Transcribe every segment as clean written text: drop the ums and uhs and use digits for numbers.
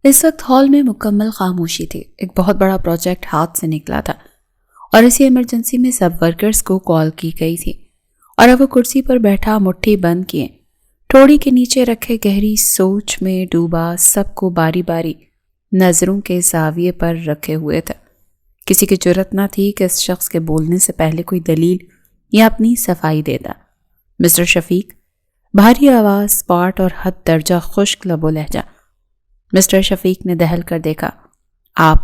اس وقت ہال میں مکمل خاموشی تھی. ایک بہت بڑا پروجیکٹ ہاتھ سے نکلا تھا اور اسی ایمرجنسی میں سب ورکرز کو کال کی گئی تھی اور اب وہ کرسی پر بیٹھا مٹھی بند کیے ٹھوڑی کے نیچے رکھے گہری سوچ میں ڈوبا سب کو باری باری نظروں کے زاویے پر رکھے ہوئے تھا. کسی کی جرت نہ تھی کہ اس شخص کے بولنے سے پہلے کوئی دلیل یا اپنی صفائی دیتا. مسٹر شفیق، بھاری آواز، پاٹ اور حد درجہ خشک لب و لہجہ. مسٹر شفیق نے دہل کر دیکھا. آپ،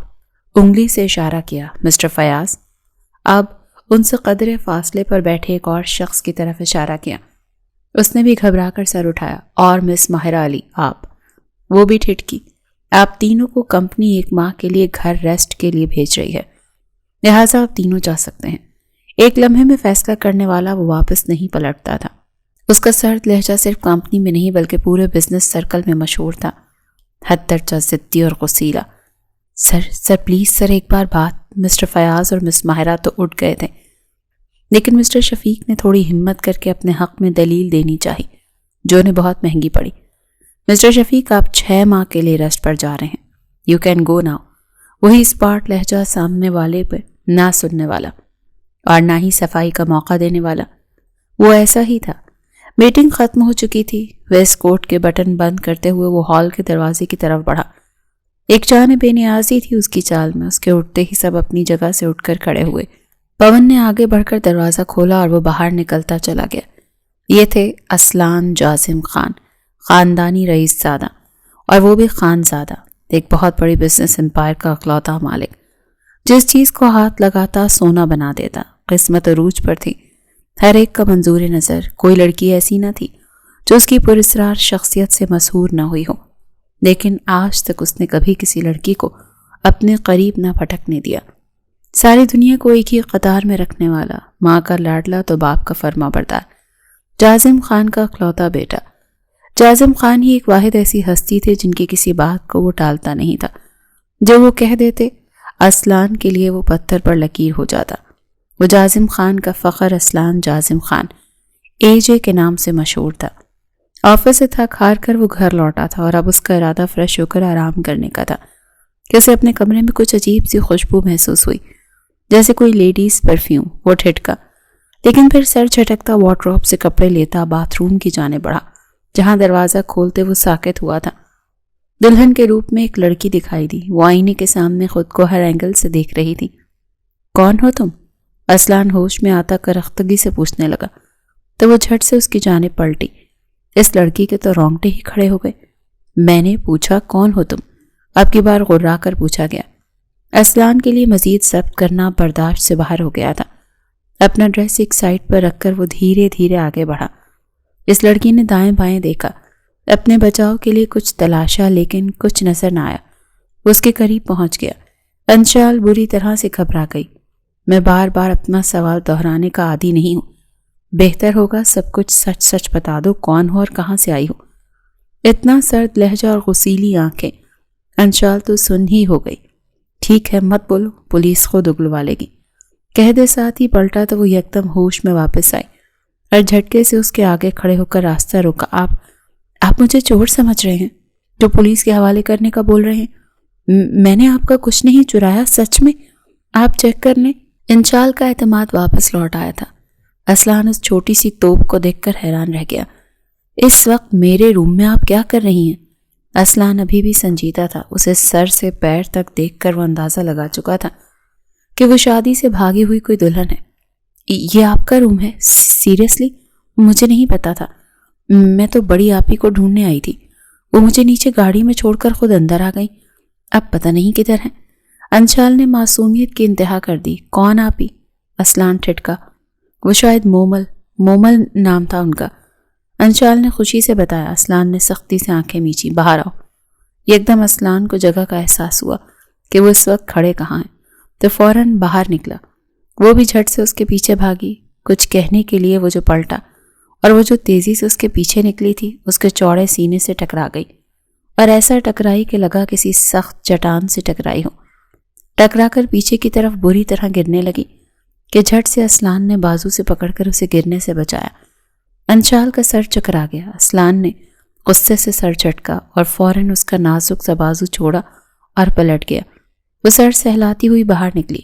انگلی سے اشارہ کیا. مسٹر فیاض. اب ان سے قدرے فاصلے پر بیٹھے ایک اور شخص کی طرف اشارہ کیا. اس نے بھی گھبرا کر سر اٹھایا. اور مس ماہرہ علی، آپ. وہ بھی ٹھٹکی. آپ تینوں کو کمپنی ایک ماہ کے لیے گھر ریسٹ کے لیے بھیج رہی ہے، لہٰذا آپ تینوں جا سکتے ہیں. ایک لمحے میں فیصلہ کرنے والا وہ واپس نہیں پلٹتا تھا. اس کا سرد لہجہ صرف کمپنی میں نہیں بلکہ پورے بزنس سرکل میں مشہور تھا. حد درجہ ضدی اور غصیلا. سر پلیز سر، ایک بار بات. مسٹر فیاض اور مس ماہرہ تو اٹھ گئے تھے، لیکن مسٹر شفیق نے تھوڑی ہمت کر کے اپنے حق میں دلیل دینی چاہی جو انہیں بہت مہنگی پڑی. مسٹر شفیق، آپ 6 ماہ کے لیے ریسٹ پر جا رہے ہیں. You can go now. وہی اسپاٹ لہجہ، سامنے والے پہ نہ سننے والا اور نہ ہی صفائی کا موقع دینے والا. وہ ایسا ہی تھا. میٹنگ ختم ہو چکی تھی. ویسٹ کوٹ کے بٹن بند کرتے ہوئے وہ ہال کے دروازے کی طرف بڑھا. ایک جان بے نیازی تھی اس کی چال میں. اس کے اٹھتے ہی سب اپنی جگہ سے اٹھ کر کھڑے ہوئے. پون نے آگے بڑھ کر دروازہ کھولا اور وہ باہر نکلتا چلا گیا. یہ تھے اسلان جازم خان، خاندانی رئیس زادہ، اور وہ بھی خان زادہ، ایک بہت بڑی بزنس امپائر کا اکلوتا مالک. جس چیز کو ہاتھ لگاتا سونا بنا دیتا. قسمت عروج پر تھی. ہر ایک کا منظور نظر. کوئی لڑکی ایسی نہ تھی جو اس کی پراسرار شخصیت سے مسحور نہ ہوئی ہو، لیکن آج تک اس نے کبھی کسی لڑکی کو اپنے قریب نہ پھٹکنے دیا. ساری دنیا کو ایک ہی قطار میں رکھنے والا، ماں کا لاڈلا تو باپ کا فرما بردار، جازم خان کا اکلوتا بیٹا. جازم خان ہی ایک واحد ایسی ہستی تھے جن کی کسی بات کو وہ ٹالتا نہیں تھا. جو وہ کہہ دیتے، اسلان کے لیے وہ پتھر پر لکیر ہو جاتا. وہ جازم خان کا فخر اسلان جازم خان AJ کے نام سے مشہور تھا. آفس سے تھک ہار کر وہ گھر لوٹا تھا اور اب اس کا ارادہ فریش ہو کر آرام کرنے کا تھا کہ اسے اپنے کمرے میں کچھ عجیب سی خوشبو محسوس ہوئی، جیسے کوئی لیڈیز پرفیوم. وہ ٹھٹکا، لیکن پھر سر جھٹکتا وارڈروب سے کپڑے لیتا باتھ روم کی جانب بڑھا، جہاں دروازہ کھولتے وہ ساکت ہوا تھا. دلہن کے روپ میں ایک لڑکی دکھائی دی. وہ آئینے کے سامنے خود کو ہر اینگل سے دیکھ رہی تھی. کون ہو تم؟ اسلان ہوش میں آتا کرختگی سے پوچھنے لگا تو وہ جھٹ سے اس کی جانب پلٹی. اس لڑکی کے تو رونگٹے ہی کھڑے ہو گئے. میں نے پوچھا کون ہو تم؟ اب کی بار غرا کر پوچھا گیا. اسلان کے لیے مزید ضبط کرنا برداشت سے باہر ہو گیا تھا. اپنا ڈریس ایک سائڈ پر رکھ کر وہ دھیرے دھیرے آگے بڑھا. اس لڑکی نے دائیں بائیں دیکھا، اپنے بچاؤ کے لیے کچھ تلاشا، لیکن کچھ نظر نہ آیا. وہ اس کے قریب پہنچ گیا. انشال بری طرح سے گھبرا گئی. میں بار بار اپنا سوال دہرانے کا عادی نہیں ہوں. بہتر ہوگا سب کچھ سچ سچ بتا دو، کون ہو اور کہاں سے آئی ہو. اتنا سرد لہجہ اور غسیلی آنکھیں. انشال تو سن ہی ہو گئی. ٹھیک ہے، مت بولو، پولیس خود اگلوا لے گی. کہہ دے ساتھ ہی پلٹا تو وہ یکدم ہوش میں واپس آئی اور جھٹکے سے اس کے آگے کھڑے ہو کر راستہ روکا. آپ مجھے چور سمجھ رہے ہیں جو پولیس کے حوالے کرنے کا بول رہے ہیں؟ میں نے آپ کا کچھ نہیں چرایا، سچ میں. آپ چیک کر لیں. انشال کا اعتماد واپس لوٹ آیا تھا. اسلان اس چھوٹی سی توپ کو دیکھ کر حیران رہ گیا. اس وقت میرے روم میں آپ کیا کر رہی ہیں؟ اسلان ابھی بھی سنجیدہ تھا. اسے سر سے پیر تک دیکھ کر وہ اندازہ لگا چکا تھا کہ وہ شادی سے بھاگی ہوئی کوئی دلہن ہے. یہ آپ کا روم ہے؟ سیریسلی؟ مجھے نہیں پتا تھا. میں تو بڑی آپی کو ڈھونڈنے آئی تھی. وہ مجھے نیچے گاڑی میں چھوڑ کر خود اندر آ گئی. اب پتہ نہیں کدھر ہیں. انشال نے معصومیت کی انتہا کر دی. کون آپی؟ اسلان ٹھٹکا. وہ شاید مومل نام تھا ان کا. انشال نے خوشی سے بتایا. اسلان نے سختی سے آنکھیں میچی. باہر آؤ. یکدم اسلان کو جگہ کا احساس ہوا کہ وہ اس وقت کھڑے کہاں ہیں، تو فوراً باہر نکلا. وہ بھی جھٹ سے اس کے پیچھے بھاگی. کچھ کہنے کے لیے وہ جو پلٹا اور وہ جو تیزی سے اس کے پیچھے نکلی تھی اس کے چوڑے سینے سے ٹکرا گئی، اور ایسا ٹکرائی کہ لگا کسی سخت چٹان سے ٹکرائی ہو. ٹکرا کر پیچھے کی طرف بری طرح گرنے لگی کہ جھٹ سے اسلان نے بازو سے پکڑ کر اسے گرنے سے بچایا. انشال کا سر چکرا گیا. اسلان نے غصے سے سر جھٹکا اور فوراً اس کا نازک سا بازو چھوڑا اور پلٹ گیا۔ وہ سر سہلاتی ہوئی باہر نکلی۔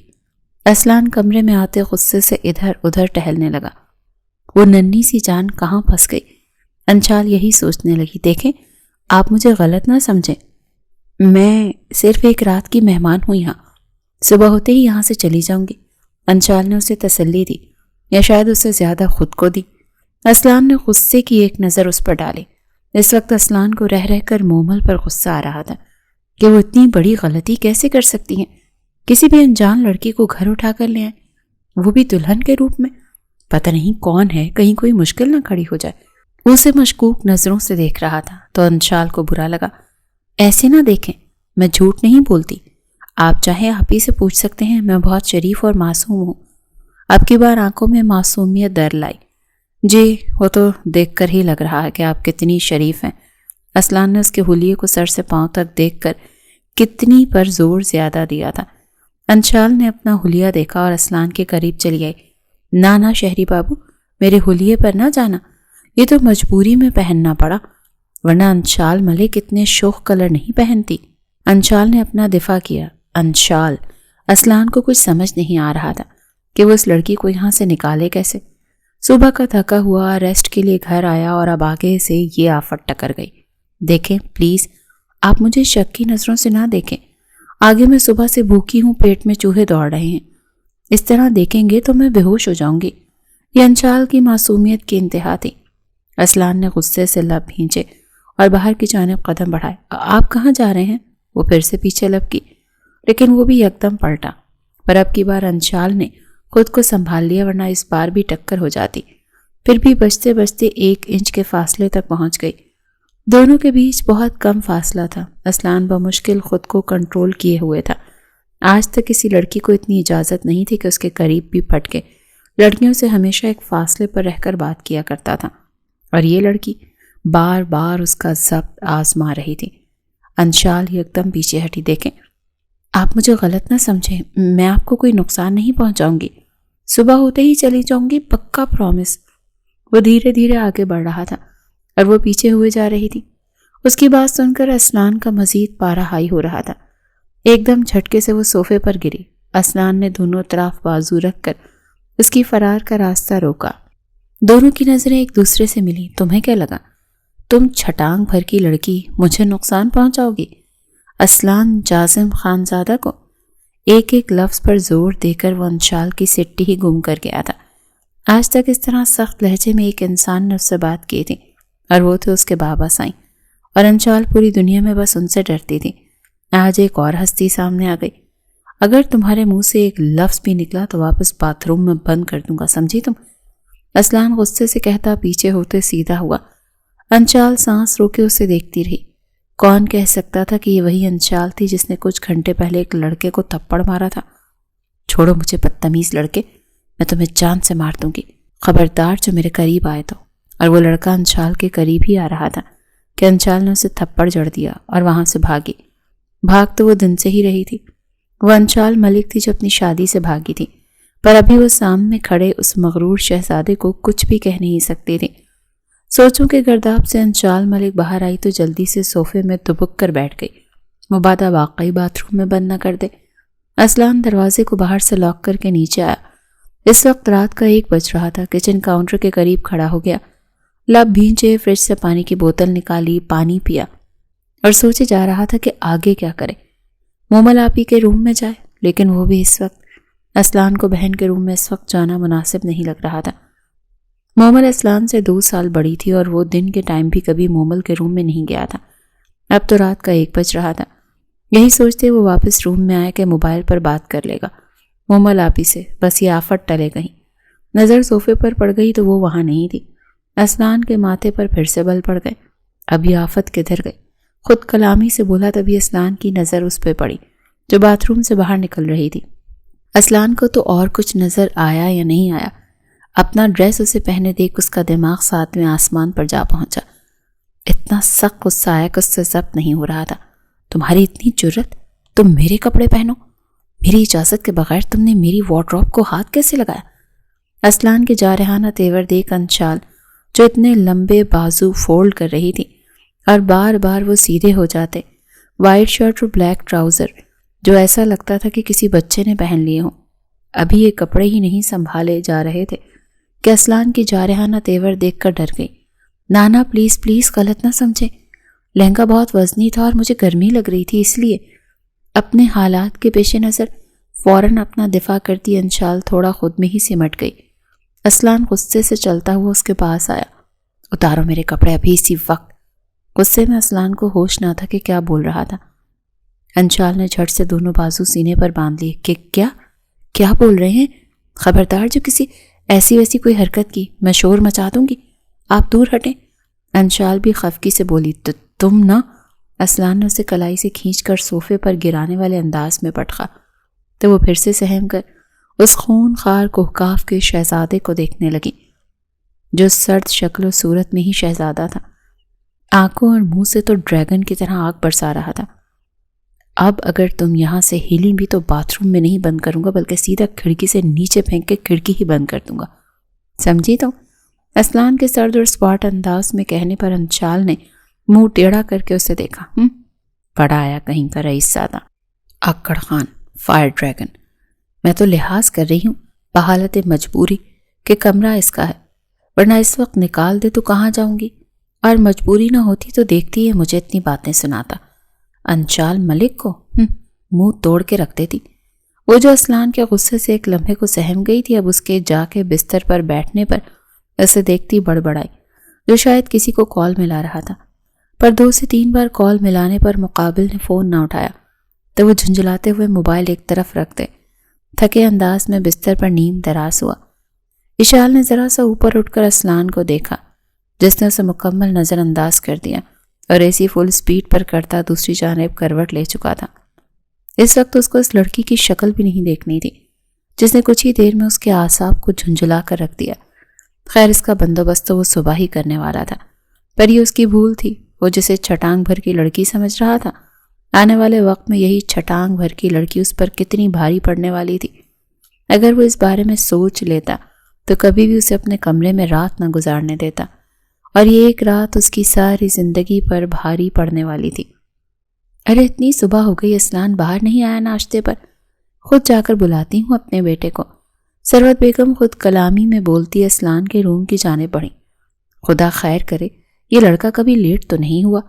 اسلان کمرے میں آتے غصے سے ادھر ادھر ٹہلنے لگا۔ وہ ننھی سی جان کہاں پھنس گئی؟ انشال یہی سوچنے لگی۔ دیکھیں، آپ مجھے غلط نہ سمجھیں، میں صرف ایک رات کی مہمان ہوں یہاں، صبح ہوتے ہی یہاں سے چلی جاؤں گی۔ انشال نے اسے تسلی دی، یا شاید اسے زیادہ خود کو دی۔ اسلان نے غصے کی ایک نظر اس پر ڈالی۔ اس وقت اسلان کو رہ رہ کر مومل پر غصہ آ رہا تھا کہ وہ اتنی بڑی غلطی کیسے کر سکتی ہیں، کسی بھی انجان لڑکی کو گھر اٹھا کر لے آئیں، وہ بھی دلہن کے روپ میں۔ پتہ نہیں کون ہے، کہیں کوئی مشکل نہ کھڑی ہو جائے۔ وہ اسے مشکوک نظروں سے دیکھ رہا تھا تو انشال کو برا لگا۔ ایسے نہ دیکھیں، میں جھوٹ نہیں بولتی، آپ چاہیں آپ ہی سے پوچھ سکتے ہیں، میں بہت شریف اور معصوم ہوں۔ اب کی بار آنکھوں میں معصومیت در لائی۔ جی، وہ تو دیکھ کر ہی لگ رہا ہے کہ آپ کتنی شریف ہیں۔ اسلان نے اس کے حلیے کو سر سے پاؤں تک دیکھ کر کتنی پر زور زیادہ دیا تھا۔ انشال نے اپنا حلیہ دیکھا اور اسلان کے قریب چلی آئی۔ نانا شہری بابو، میرے حلیے پر نہ جانا، یہ تو مجبوری میں پہننا پڑا، ورنہ انشال ملک اتنے شوخ کلر نہیں پہنتی۔ انشال نے اپنا دفاع کیا۔ انشال، اسلان کو کچھ سمجھ نہیں آ رہا تھا کہ وہ اس لڑکی کو یہاں سے نکالے کیسے۔ صبح کا تھکا ہوا ریسٹ کے لیے گھر آیا اور اب آگے سے یہ آفت ٹکر گئی۔ دیکھیں پلیز، آپ مجھے شک کی نظروں سے نہ دیکھیں، آگے میں صبح سے بھوکی ہوں، پیٹ میں چوہے دوڑ رہے ہیں، اس طرح دیکھیں گے تو میں بے ہوش ہو جاؤں گی۔ یہ انشال کی معصومیت کی انتہا تھی۔ اسلان نے غصے سے لب بھینچے اور باہر کی جانب قدم بڑھائے۔ آپ کہاں جا رہے ہیں؟ وہ پھر سے پیچھے لب کی، لیکن وہ بھی یکدم پلٹا۔ پر اب کی بار انشال نے خود کو سنبھال لیا، ورنہ اس بار بھی ٹکر ہو جاتی۔ پھر بھی بچتے بچتے 1 انچ کے فاصلے تک پہنچ گئی۔ دونوں کے بیچ بہت کم فاصلہ تھا۔ اسلان بمشکل خود کو کنٹرول کیے ہوئے تھا۔ آج تک کسی لڑکی کو اتنی اجازت نہیں تھی کہ اس کے قریب بھی پھٹکے۔ لڑکیوں سے ہمیشہ ایک فاصلے پر رہ کر بات کیا کرتا تھا، اور یہ لڑکی بار بار اس کا ضبط آزما رہی تھی۔ انشال یکدم پیچھے ہٹی۔ دیکھیں، آپ مجھے غلط نہ سمجھیں، میں آپ کو کوئی نقصان نہیں پہنچاؤں گی، صبح ہوتے ہی چلی جاؤں گی، پکا پرومس۔ وہ دھیرے دھیرے آگے بڑھ رہا تھا اور وہ پیچھے ہوئے جا رہی تھی۔ اس کی بات سن کر اسلان کا مزید پارا ہائی ہو رہا تھا۔ ایک دم جھٹکے سے وہ صوفے پر گری۔ اسلان نے دونوں طرف بازو رکھ کر اس کی فرار کا راستہ روکا۔ دونوں کی نظریں ایک دوسرے سے ملی۔ تمہیں کیا لگا تم چھٹانگ بھر کی لڑکی مجھے نقصان پہنچاؤ گی؟ اسلان جازم خانزادہ کو ایک ایک لفظ پر زور دے کر وہ انشال کی سٹی ہی گم کر گیا تھا۔ آج تک اس طرح سخت لہجے میں ایک انسان نے اس سے بات کی تھی، اور وہ تھے اس کے بابا سائیں، اور انشال پوری دنیا میں بس ان سے ڈرتی تھی۔ آج ایک اور ہستی سامنے آ گئی۔ اگر تمہارے منہ سے ایک لفظ بھی نکلا تو واپس باتھ روم میں بند کر دوں گا، سمجھی تم؟ اسلان غصے سے کہتا پیچھے ہوتے سیدھا ہوا۔ انشال سانس روکے اسے دیکھتی رہی۔ کون کہہ سکتا تھا کہ یہ وہی انشال تھی جس نے کچھ گھنٹے پہلے ایک لڑکے کو تھپڑ مارا تھا؟ چھوڑو مجھے بدتمیز لڑکے، میں تمہیں جان سے مار دوں گی، خبردار جو میرے قریب آئے تو۔ اور وہ لڑکا انشال کے قریب ہی آ رہا تھا کہ انشال نے اسے تھپڑ جڑ دیا اور وہاں سے بھاگی۔ بھاگ تو وہ دن سے ہی رہی تھی۔ وہ انشال ملک تھی جو اپنی شادی سے بھاگی تھی، پر ابھی وہ سامنے کھڑے اس مغرور شہزادے کو کچھ بھی کہہ نہیں سکتی تھی۔ سوچوں کے گرداب سے انشال ملک باہر آئی تو جلدی سے صوفے میں دبک کر بیٹھ گئی، مبادا واقعی باتھ روم میں بند نہ کر دے۔ اسلان دروازے کو باہر سے لاک کر کے نیچے آیا۔ اس وقت رات کا 1 بج رہا تھا۔ کچن کاؤنٹر کے قریب کھڑا ہو گیا، لب بھینچے فریج سے پانی کی بوتل نکالی، پانی پیا اور سوچے جا رہا تھا کہ آگے کیا کرے۔ مومل آپی کے روم میں جائے، لیکن وہ بھی اس وقت اسلان کو بہن کے روم میں اس وقت جانا مناسب نہیں لگ رہا تھا۔ مومل اسلان سے 2 سال بڑی تھی اور وہ دن کے ٹائم بھی کبھی مومل کے روم میں نہیں گیا تھا۔ اب تو رات کا 1 بج رہا تھا۔ یہی سوچتے وہ واپس روم میں آئے کہ موبائل پر بات کر لے گا مومل آپی سے، بس یہ آفت ٹلے کہیں۔ نظر صوفے پر پڑ گئی تو وہ وہاں نہیں تھی۔ اسلان کے ماتھے پر پھر سے بل پڑ گئے۔ اب یہ آفت کدھر گئی؟ خود کلامی سے بولا تبھی اسلان کی نظر اس پہ پڑی جو باتھ روم سے باہر نکل رہی تھی۔ اسلان کو تو اور کچھ نظر آیا یا نہیں آیا، اپنا ڈریس اسے پہنے دیکھ اس کا دماغ 7ویں آسمان پر جا پہنچا۔ اتنا سخت غصہ آیا کہ اس سے ضبط نہیں ہو رہا تھا۔ تمہاری اتنی جرت، تم میرے کپڑے پہنو؟ میری اجازت کے بغیر تم نے میری وارڈروب کو ہاتھ کیسے لگایا؟ اسلان کے جارحانہ تیور دیکھ انشال جو اتنے لمبے بازو فولڈ کر رہی تھی اور بار بار وہ سیدھے ہو جاتے، وائٹ شرٹ اور بلیک ٹراؤزر جو ایسا لگتا تھا کہ کسی بچے نے پہن لیے ہوں۔ ابھی یہ کپڑے ہی نہیں سنبھالے جا رہے تھے کہ اسلان کی جارحانہ تیور دیکھ کر ڈر گئی۔ نانا پلیز پلیز غلط نہ سمجھے، لہنگا بہت وزنی تھا اور مجھے گرمی لگ رہی تھی، اس لیے۔ اپنے حالات کے پیش نظر فوراً اپنا دفاع کرتی انشال تھوڑا خود میں ہی سمٹ گئی۔ اسلان غصے سے چلتا ہوا اس کے پاس آیا۔ اتارو میرے کپڑے ابھی اسی وقت۔ غصے میں اسلان کو ہوش نہ تھا کہ کیا بول رہا تھا۔ انشال نے جھٹ سے دونوں بازو سینے پر باندھ لیے کہ کیا بول رہے ہیں؟ خبردار جو کسی ایسی ویسی کوئی حرکت کی میں شور مچا دوں گی، آپ دور ہٹیں۔ انشال بھی خفگی سے بولی تم نہ۔ اسلان نے اسے کلائی سے کھینچ کر صوفے پر گرانے والے انداز میں پٹخا تو وہ پھر سے سہم کر اس خون خوار کوہکاف کے شہزادے کو دیکھنے لگی جو سرد شکل و صورت میں ہی شہزادہ تھا، آنکھوں اور منہ سے تو ڈریگن کی طرح آگ برسا رہا تھا۔ اب اگر تم یہاں سے ہلی بھی تو باتھ روم میں نہیں بند کروں گا بلکہ سیدھا کھڑکی سے نیچے پھینک کے کھڑکی ہی بند کر دوں گا، سمجھی؟ تو اسلان کے سرد اور سپاٹ انداز میں کہنے پر انشال نے منہ ٹیڑھا کر کے اسے دیکھا۔ بڑا آیا کہیں کا رئیس زادہ، آکڑ خان، فائر ڈریگن۔ میں تو لحاظ کر رہی ہوں بحالت مجبوری کہ کمرہ اس کا ہے، ورنہ اس وقت نکال دے تو کہاں جاؤں گی، اور مجبوری نہ ہوتی تو دیکھتی ہے مجھے اتنی باتیں سناتا۔ انشال ملک کو منہ توڑ کے رکھ دیتی۔ وہ جو اسلان کے غصے سے ایک لمحے کو سہم گئی تھی، اب اس کے جا کے بستر پر بیٹھنے پر اسے دیکھتی بڑبڑائی، جو شاید کسی کو کال ملا رہا تھا، پر 2 سے 3 بار کال ملانے پر مقابل نے فون نہ اٹھایا تو وہ جھنجھلاتے ہوئے موبائل ایک طرف رکھ دے تھکے انداز میں بستر پر نیم دراز ہوا۔ اشال نے ذرا سا اوپر اٹھ کر اسلان کو دیکھا جس نے اسے مکمل نظر انداز کر دیا اور ایسی فل سپیڈ پر کرتا دوسری جانب کروٹ لے چکا تھا۔ اس وقت اس کو اس لڑکی کی شکل بھی نہیں دیکھنی تھی جس نے کچھ ہی دیر میں اس کے اعصاب کو جھنجھلا کر رکھ دیا۔ خیر اس کا بندوبست تو وہ صبح ہی کرنے والا تھا، پر یہ اس کی بھول تھی۔ وہ جسے چھٹانگ بھر کی لڑکی سمجھ رہا تھا، آنے والے وقت میں یہی چھٹانگ بھر کی لڑکی اس پر کتنی بھاری پڑنے والی تھی۔ اگر وہ اس بارے میں سوچ لیتا تو کبھی بھی اسے اپنے کمرے میں رات نہ گزارنے دیتا، اور یہ ایک رات اس کی ساری زندگی پر بھاری پڑنے والی تھی۔ ارے اتنی صبح ہو گئی، اسلان باہر نہیں آیا ناشتے پر؟ خود جا کر بلاتی ہوں اپنے بیٹے کو۔ ثروت بیگم خود کلامی میں بولتی اسلان کے روم کی جانب بڑھی۔ خدا خیر کرے یہ لڑکا کبھی لیٹ تو نہیں ہوا،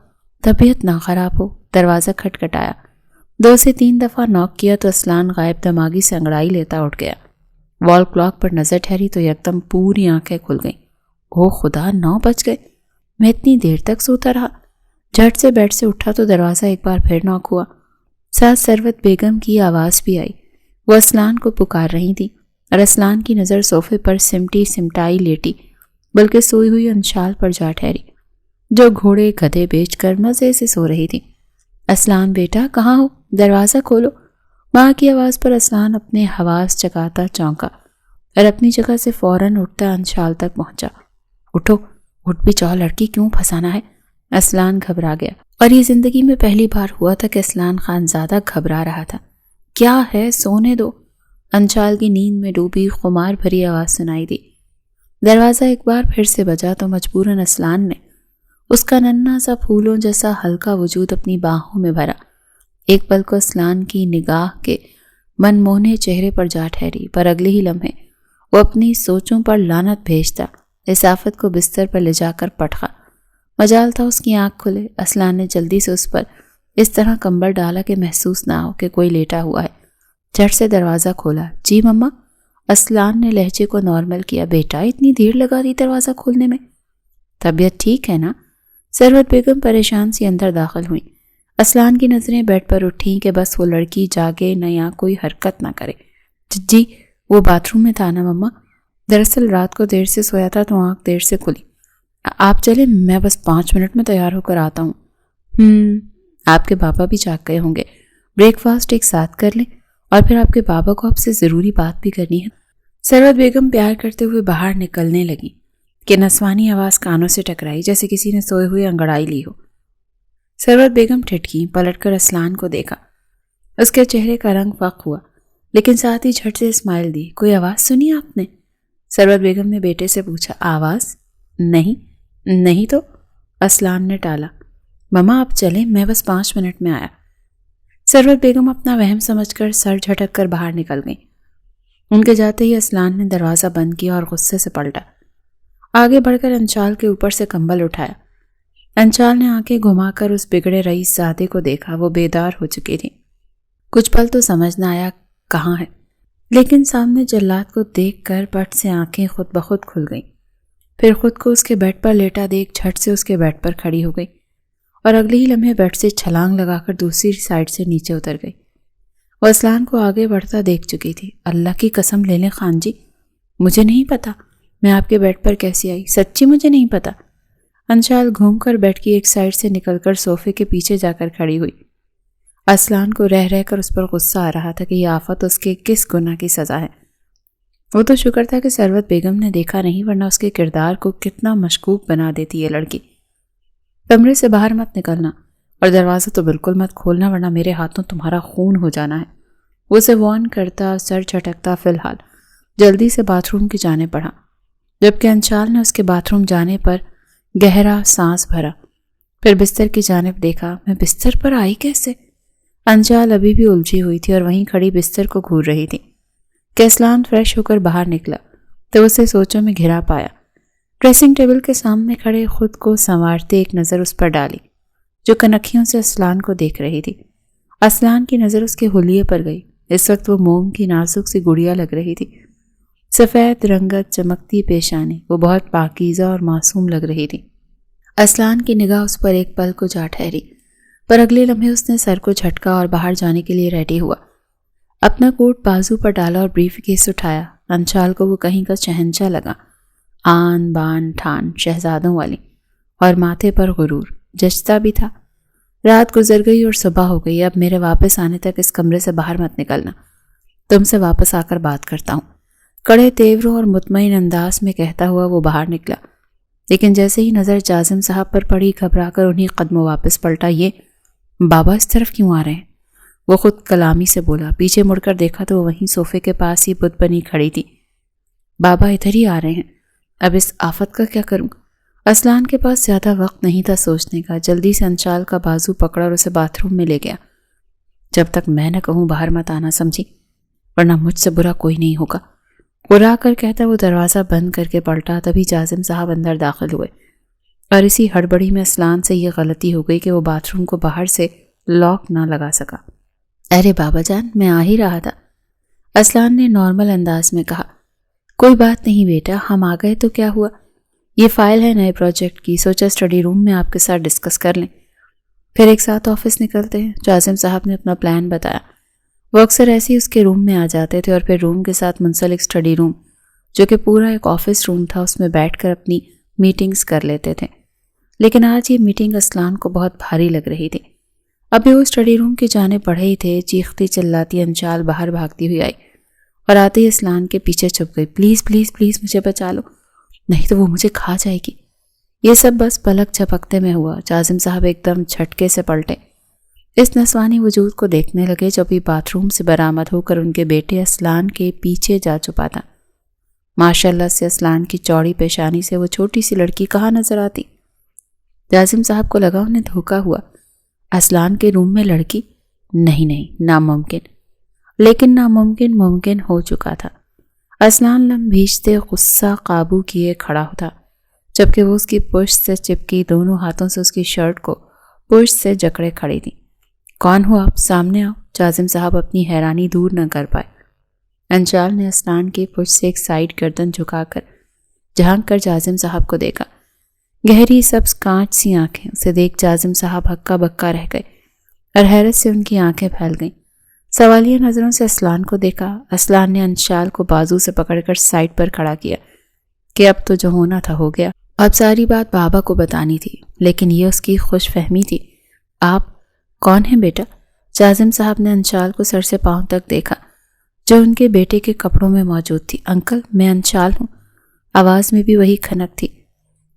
طبیعت نہ خراب ہو۔ دروازہ کھٹکھٹایا، 2 سے 3 دفعہ نوک کیا تو اسلان غائب دماغی سے انگڑائی لیتا اٹھ گیا۔ وال کلاک پر نظر ٹھہری تو یکدم پوری آنکھیں کھل گئیں۔ او خدا، 9 بج گئے، میں اتنی دیر تک سوتا رہا۔ جھٹ سے بیڈ سے اٹھا تو دروازہ ایک بار پھر نوک ہوا، ساتھ ثروت بیگم کی آواز بھی آئی۔ وہ اسلان کو پکار رہی تھی اور اسلان کی نظر صوفے پر سمٹائی لیٹی بلکہ سوئی ہوئی انشال پر جا ٹھہری جو گھوڑے گدھے بیچ کر مزے سے سو رہی تھی۔ اسلان بیٹا کہاں ہو؟ دروازہ کھولو۔ ماں کی آواز پر اسلان اپنے حواس جگاتا چونکا اور اپنی جگہ سے فوراً اٹھتا انشال تک پہنچا۔ اٹھو، اٹھ بھی جاؤ، لڑکی کیوں پھنسانا ہے؟ اسلان گھبرا گیا، اور یہ زندگی میں پہلی بار ہوا تھا کہ اسلان خان زیادہ گھبرا رہا تھا۔ کیا ہے، سونے دو۔ انشال کی نیند میں ڈوبی خمار بھری آواز سنائی دی۔ دروازہ ایک بار پھر سے بجا تو مجبوراً اسلان نے اس کا ننھا سا پھولوں جیسا ہلکا وجود اپنی باہوں میں بھرا۔ ایک پل کو اسلان کی نگاہ کے من موہنے چہرے پر جا ٹھہری، پر اگلے ہی لمحے وہ اپنی سوچوں پر لعنت بھیجتا اس آفت کو بستر پر لے جا کر پٹخا۔ مجال تھا اس کی آنکھ کھلے۔ اسلان نے جلدی سے اس پر اس طرح کمبل ڈالا کہ محسوس نہ ہو کہ کوئی لیٹا ہوا ہے۔ جھٹ سے دروازہ کھولا۔ جی مما۔ اسلان نے لہجے کو نارمل کیا۔ بیٹا اتنی دیر لگا دی دروازہ کھولنے میں؟ طبیعت ٹھیک ہے نا؟ ثروت بیگم پریشان سی اندر داخل ہوئیں۔ اسلان کی نظریں بیڈ پر اٹھیں کہ بس وہ لڑکی جاگے نہ یا کوئی حرکت نہ کرے۔ جی وہ باتھ روم میں تھا نا مما، دراصل رات کو دیر سے سویا تھا تو آنکھ دیر سے کھلی۔ آپ چلے، میں بس 5 منٹ میں تیار ہو کر آتا ہوں۔ آپ کے بابا بھی جاگ گئے ہوں گے، بریک فاسٹ ایک ساتھ کر لیں، اور پھر آپ کے بابا کو آپ سے ضروری بات بھی کرنی ہے۔ ثروت بیگم پیار کرتے ہوئے باہر نکلنے لگی کہ نسوانی آواز کانوں سے ٹکرائی جیسے کسی نے سوئے ہوئے انگڑائی لی ہو۔ ثروت بیگم ٹھٹکی، پلٹ کر اسلان کو دیکھا۔ اس کے چہرے کا رنگ فاق ہوا، لیکن ساتھ ہی جھٹ سے اسمائل دی۔ کوئی آواز سنی آپ نے؟ ثروت بیگم نے بیٹے سے پوچھا۔ آواز نہیں تو، اسلان نے ٹالا۔ مما آپ چلیں، میں بس 5 منٹ میں آیا۔ ثروت بیگم اپنا وہم سمجھ کر سر جھٹک کر باہر نکل گئی۔ ان کے جاتے ہی اسلان نے دروازہ بند کیا اور غصے سے پلٹا۔ آگے بڑھ کر انچال کے اوپر سے کمبل اٹھایا۔ انچال نے آنکھیں گھما کر اس بگڑے رئیس زادے کو دیکھا۔ وہ بیدار ہو چکی تھی۔ کچھ پل تو سمجھ نہ آیا کہاں ہے، لیکن سامنے جلاد کو دیکھ کر پٹ سے آنکھیں خود بخود کھل گئیں۔ پھر خود کو اس کے بیڈ پر لیٹا دیکھ جھٹ سے اس کے بیڈ پر کھڑی ہو گئی اور اگلے ہی لمحے بیڈ سے چھلانگ لگا کر دوسری سائڈ سے نیچے اتر گئی۔ وہ اسلان کو آگے بڑھتا دیکھ چکی تھی۔ اللہ کی قسم لے لیں خان جی، مجھے نہیں پتا میں آپ کے بیڈ پر کیسی آئی، سچی مجھے نہیں پتا۔ انشال گھوم کر بیڈ کی ایک سائڈ سے نکل کر صوفے کے پیچھے جا کر کھڑی ہوئی۔ اسلان کو رہ رہ کر اس پر غصہ آ رہا تھا کہ یہ آفت اس کے کس گناہ کی سزا ہے۔ وہ تو شکر تھا کہ ثروت بیگم نے دیکھا نہیں، ورنہ اس کے کردار کو کتنا مشکوک بنا دیتی یہ لڑکی۔ کمرے سے باہر مت نکلنا اور دروازہ تو بالکل مت کھولنا، ورنہ میرے ہاتھوں تمہارا خون ہو جانا ہے۔ وہ اسے وارن کرتا، سر جھٹکتا فی الحال جلدی سے باتھ روم کی جانب بڑھا، جبکہ انشال نے اس کے باتھ روم جانے پر گہرا سانس بھرا، پھر بستر کی جانب دیکھا۔ میں بستر پر آئی کیسے؟ انشال ابھی بھی الجھی ہوئی تھی اور وہیں کھڑی بستر کو گھور رہی تھی کہ اسلان فریش ہو کر باہر نکلا تو اسے سوچوں میں گھرا پایا۔ ڈریسنگ ٹیبل کے سامنے کھڑے خود کو سنوارتے ایک نظر اس پر ڈالی جو کنکھیوں سے اسلان کو دیکھ رہی تھی۔ اسلان کی نظر اس کے حلیے پر گئی۔ اس وقت وہ موم کی نازک سی گڑیا لگ رہی تھی، سفید رنگت، چمکتی پیشانی، وہ بہت پاکیزہ اور معصوم لگ رہی تھی۔ اسلان کی نگاہ اس پر ایک پل کو جا ٹھہری، پر اگلے لمحے اس نے سر کو جھٹکا اور باہر جانے کے لیے ریڈی ہوا۔ اپنا کوٹ بازو پر ڈالا اور بریف کیس اٹھایا۔ انشال کو وہ کہیں کا شہنشاہ لگا، آن بان ٹھان شہزادوں والی، اور ماتھے پر غرور جچتا بھی تھا۔ رات گزر گئی اور صبح ہو گئی۔ اب میرے واپس آنے تک اس کمرے سے باہر مت نکلنا، تم سے واپس آ کر بات کرتا ہوں، کڑے تیوروں اور مطمئن انداز میں کہتا ہوا وہ باہر نکلا۔ لیکن جیسے ہی نظر جازم صاحب پر پڑی، گھبرا کر انہی قدموں واپس پلٹا۔ یہ بابا اس طرف کیوں آ رہے ہیں؟ وہ خود کلامی سے بولا۔ پیچھے مڑ کر دیکھا تو وہ وہیں صوفے کے پاس ہی بت بنی کھڑی تھی۔ بابا ادھر ہی آ رہے ہیں، اب اس آفت کا کیا کروں؟ اسلان کے پاس زیادہ وقت نہیں تھا سوچنے کا۔ جلدی سے انشال کا بازو پکڑا اور اسے باتھ روم میں لے گیا۔ جب تک میں نہ کہوں باہر مت آنا، سمجھی؟ ورنہ مجھ سے برا کوئی نہیں ہوگا۔ برا کر کہتا وہ دروازہ بند کر کے پلٹا۔ تبھی جازم صاحب اندر داخل ہوئے اور اسی ہڑبڑی میں اسلان سے یہ غلطی ہو گئی کہ وہ باتھ روم کو باہر سے لاک نہ لگا سکا۔ ارے بابا جان، میں آ ہی رہا تھا، اسلان نے نارمل انداز میں کہا۔ کوئی بات نہیں بیٹا، ہم آ گئے تو کیا ہوا؟ یہ فائل ہے نئے پروجیکٹ کی، سوچا اسٹڈی روم میں آپ کے ساتھ ڈسکس کر لیں، پھر ایک ساتھ آفس نکلتے ہیں۔ جازم صاحب نے اپنا پلان بتایا۔ وہ اکثر ایسے ہی اس کے روم میں آ جاتے تھے اور پھر روم کے ساتھ منسلک اسٹڈی روم، جو کہ پورا ایک آفس روم تھا، اس میں بیٹھ کر اپنی میٹنگز کر لیتے تھے۔ لیکن آج یہ میٹنگ اسلان کو بہت بھاری لگ رہی تھی۔ ابھی وہ اسٹڈی روم کی جانب بڑھے ہی تھے، چیختی چلاتی انشال باہر بھاگتی ہوئی آئی اور آتے ہی اسلان کے پیچھے چھپ گئی۔ پلیز پلیز پلیز مجھے بچا لو، نہیں تو وہ مجھے کھا جائے گی۔ یہ سب بس پلک جھپکتے میں ہوا۔ جازم صاحب ایک دم جھٹکے سے پلٹے، اس نسوانی وجود کو دیکھنے لگے جو ابھی باتھ روم سے برآمد ہو کر ان کے بیٹے اسلان کے پیچھے جا چھپا تھا۔ ماشاءاللہ سے اسلان کی چوڑی پیشانی سے وہ چھوٹی سی لڑکی کہاں نظر آتی؟ جازم صاحب کو لگا انہیں دھوکا ہوا۔ اسلان کے روم میں لڑکی؟ نہیں، ناممکن۔ لیکن ناممکن ممکن ہو چکا تھا۔ اسلان لم بھیجتے غصہ قابو کیے کھڑا تھا، جبکہ وہ اس کی پشت سے چپکی دونوں ہاتھوں سے اس کی شرٹ کو پشت سے جکڑے کھڑی تھی۔ کون ہو آپ؟ سامنے آؤ۔ جازم صاحب اپنی حیرانی دور نہ کر پائے۔ انشال نے اسلان کی پشت سے ایک سائیڈ گردن جھکا کر جھانک کر جازم صاحب کو دیکھا۔ گہری سبز کانچ سی آنکھیں، اسے دیکھ جازم صاحب ہکا بکا رہ گئے اور حیرت سے ان کی آنکھیں پھیل گئیں۔ سوالیہ نظروں سے اسلان کو دیکھا۔ اسلان نے انشال کو بازو سے پکڑ کر سائڈ پر کھڑا کیا کہ اب تو جو ہونا تھا ہو گیا، اب ساری بات بابا کو بتانی تھی۔ لیکن یہ اس کی خوش فہمی تھی۔ آپ کون ہیں بیٹا؟ جازم صاحب نے انشال کو سر سے پاؤں تک دیکھا جو ان کے بیٹے کے کپڑوں میں موجود تھی۔ انکل، میں انشال ہوں۔ آواز میں بھی وہی کھنک تھی۔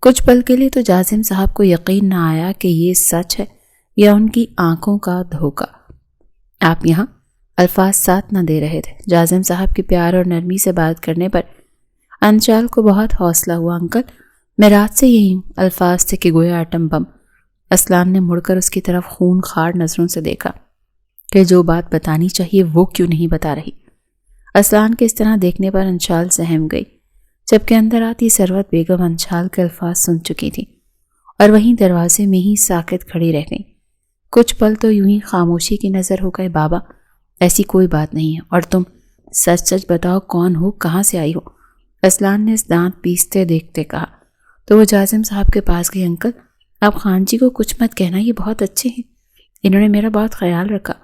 کچھ پل کے لیے تو جازم صاحب کو یقین نہ آیا کہ یہ سچ ہے یا ان کی آنکھوں کا دھوکہ۔ آپ یہاں؟ الفاظ ساتھ نہ دے رہے تھے۔ جازم صاحب کی پیار اور نرمی سے بات کرنے پر انشال کو بہت حوصلہ ہوا۔ انکل، میں رات سے یہی ہوں۔ الفاظ تھے کہ گویا ایٹم بم۔ اسلان نے مڑ کر اس کی طرف خون خار نظروں سے دیکھا کہ جو بات بتانی چاہیے وہ کیوں نہیں بتا رہی۔ اسلان کے اس طرح دیکھنے پر انشال سہم گئی، جبکہ اندر آتی ثروت بیگم انشال کے الفاظ سن چکی تھی اور وہیں دروازے میں ہی ساکت کھڑی رہ گئی۔ کچھ پل تو یوں ہی خاموشی کی نظر ہو گئے۔ بابا، ایسی کوئی بات نہیں ہے، اور تم سچ سچ بتاؤ کون ہو، کہاں سے آئی ہو؟ اسلان نے اس دانت پیستے دیکھتے کہا تو وہ جازم صاحب کے پاس گئی۔ انکل، آپ خان جی کو کچھ مت کہنا، یہ بہت اچھے ہیں، انہوں نے میرا بہت خیال رکھا،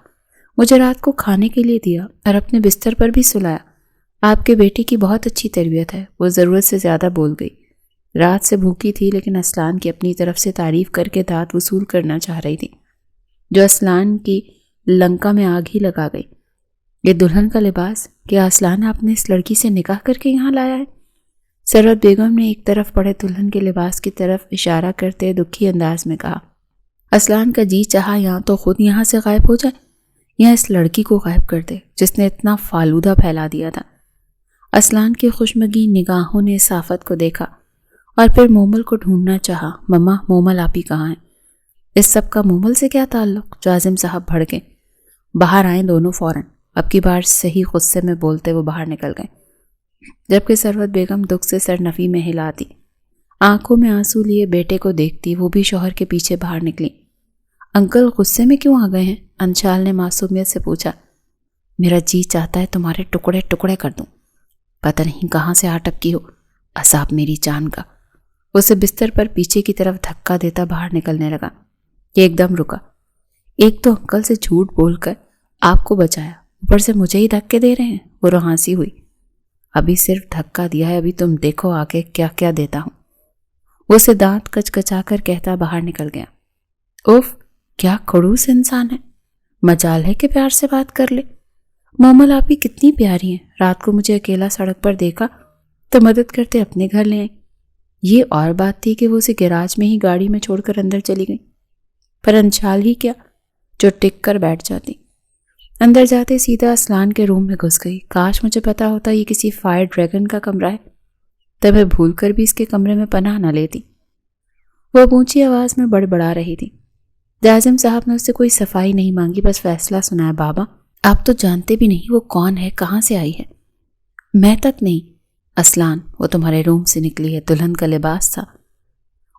مجھے رات کو کھانے کے لیے دیا اور اپنے بستر پر بھی سلایا۔ آپ کے بیٹے کی بہت اچھی تربیت ہے۔ وہ ضرورت سے زیادہ بول گئی۔ رات سے بھوکی تھی، لیکن اسلان کی اپنی طرف سے تعریف کر کے دانت وصول کرنا چاہ رہی تھی، جو اسلان کی لنکا میں آگ ہی لگا گئی۔ یہ دلہن کا لباس کیا اسلان آپ نے اس لڑکی سے نکاح کر کے یہاں لایا ہے؟ ثروت بیگم نے ایک طرف پڑے دلہن کے لباس کی طرف اشارہ کرتے دکھی انداز میں کہا۔ اسلان کا جی چاہا یہاں تو خود یہاں سے غائب ہو جائے، یا اس لڑکی کو غائب کر دے جس نے اتنا فالودہ پھیلا دیا تھا۔ اسلان کی خوشمگی نگاہوں نے صافت کو دیکھا اور پھر مومل کو ڈھونڈنا چاہا۔ مما، مومل آپی کہاں ہیں؟ اس سب کا مومل سے کیا تعلق؟ جازم صاحب بھڑکے۔ باہر آئیں دونوں فوراً۔ اب کی بار صحیح غصے میں بولتے وہ باہر نکل گئے، جبکہ ثروت بیگم دکھ سے سر نفی میں ہلاتی، آنکھوں میں آنسو لیے بیٹے کو دیکھتی وہ بھی شوہر کے پیچھے باہر نکلی۔ انکل غصے میں کیوں آ گئے ہیں؟ انشال نے معصومیت سے پوچھا۔ میرا جی چاہتا ہے تمہارے ٹکڑے ٹکڑے کر دوں، پتہ نہیں کہاں سے آ ٹپکی ہو، عذاب میری جان کا۔ اسے بستر پر پیچھے کی طرف دھکا دیتا باہر نکلنے لگا۔ یہ ایک دم رکا۔ ایک تو انکل سے جھوٹ بول کر آپ کو بچایا، اوپر سے مجھے ہی دھکے دے رہے ہیں۔ وہ رہانسی ہوئی۔ ابھی صرف دھکا دیا ہے، ابھی تم دیکھو آگے کیا کیا دیتا ہوں۔ وہ اسے دانت کچ کچا کر کہتا باہر نکل گیا۔ اوف، کیا خڑوس انسان ہے، مجال ہے کہ پیار سے بات کر لے۔ مومل آپی کتنی پیاری ہیں، رات کو مجھے اکیلا سڑک پر دیکھا تو مدد کرتے اپنے گھر لے آئی۔ یہ اور بات تھی کہ وہ اسے گیراج میں ہی گاڑی میں چھوڑ کر اندر چلی گئی، پر انشال ہی کیا جو ٹک کر بیٹھ جاتی۔ اندر جاتے سیدھا اسلان کے روم میں گھس گئی۔ کاش مجھے پتا ہوتا یہ کسی فائر ڈریگن کا کمرہ ہے، تب میں بھول کر بھی اس کے کمرے میں پناہ نہ لیتی۔ وہ اونچی آواز میں بڑبڑا رہی تھی۔ جازم صاحب نے اس سے کوئی صفائی نہیں مانگی، بس فیصلہ سنایا۔ بابا، آپ تو جانتے بھی نہیں وہ کون ہے، کہاں سے آئی ہے؟ میں تک نہیں۔ اسلان، وہ تمہارے روم سے نکلی ہے، دلہن کا لباس تھا،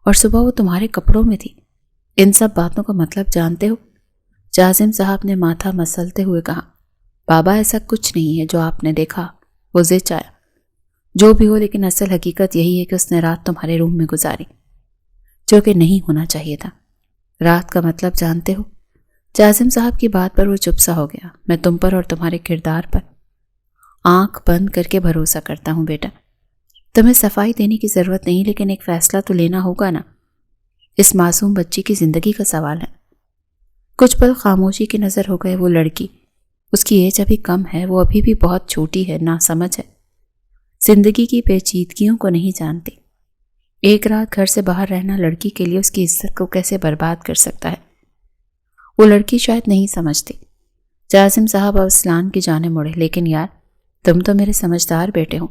اور صبح وہ تمہارے کپڑوں میں تھی۔ ان سب باتوں کا مطلب جانتے ہو؟ جازم صاحب نے ماتھا مسلتے ہوئے کہا۔ بابا، ایسا کچھ نہیں ہے جو آپ نے دیکھا، وہ زچ آیا۔ جو بھی ہو، لیکن اصل حقیقت یہی ہے کہ اس نے رات تمہارے روم میں گزاری، جو کہ نہیں ہونا چاہیے تھا۔ رات کا مطلب جانتے ہو؟ جازم صاحب کی بات پر وہ چپ سا ہو گیا۔ میں تم پر اور تمہارے کردار پر آنکھ بند کر کے بھروسہ کرتا ہوں بیٹا۔ تمہیں صفائی دینے کی ضرورت نہیں، لیکن ایک فیصلہ تو لینا ہوگا نا، اس معصوم بچی کی زندگی کا سوال ہے۔ کچھ پل خاموشی کی نظر ہو گئے۔ وہ لڑکی، اس کی ایج ابھی کم ہے، وہ ابھی بھی بہت چھوٹی ہے، ناسمجھ ہے، زندگی کی پیچیدگیوں کو نہیں جانتی۔ ایک رات گھر سے باہر رہنا لڑکی کے لیے اس کی عزت کو کیسے برباد کر سکتا ہے، وہ لڑکی شاید نہیں سمجھتی۔ جازم صاحب اب اسلان کی جانب مڑے۔ لیکن یار، تم تو میرے سمجھدار بیٹے ہو،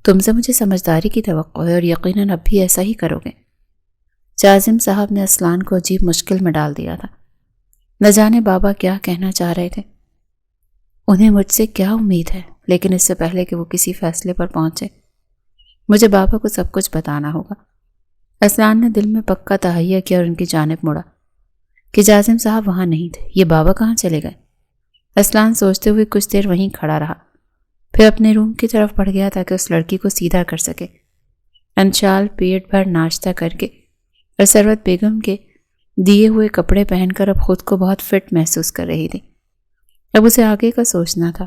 تم سے مجھے سمجھداری کی توقع ہے، اور یقیناً اب بھی ایسا ہی کرو گے۔ جازم صاحب نے اسلان کو عجیب مشکل میں ڈال دیا تھا۔ نہ جانے بابا کیا کہنا چاہ رہے تھے، انہیں مجھ سے کیا امید ہے، لیکن اس سے پہلے کہ وہ کسی فیصلے پر پہنچے مجھے بابا کو سب کچھ بتانا ہوگا۔ اسلان نے دل میں پکا تہیہ کیا اور ان کی جانب مڑا کہ جازم صاحب وہاں نہیں تھے۔ یہ بابا کہاں چلے گئے؟ اسلان سوچتے ہوئے کچھ دیر وہیں کھڑا رہا، پھر اپنے روم کی طرف بڑھ گیا تاکہ اس لڑکی کو سیدھا کر سکے۔ انشال پیٹ بھر ناشتہ کر کے اور ثروت بیگم کے دیے ہوئے کپڑے پہن کر اب خود کو بہت فٹ محسوس کر رہی تھی۔ اب اسے آگے کا سوچنا تھا،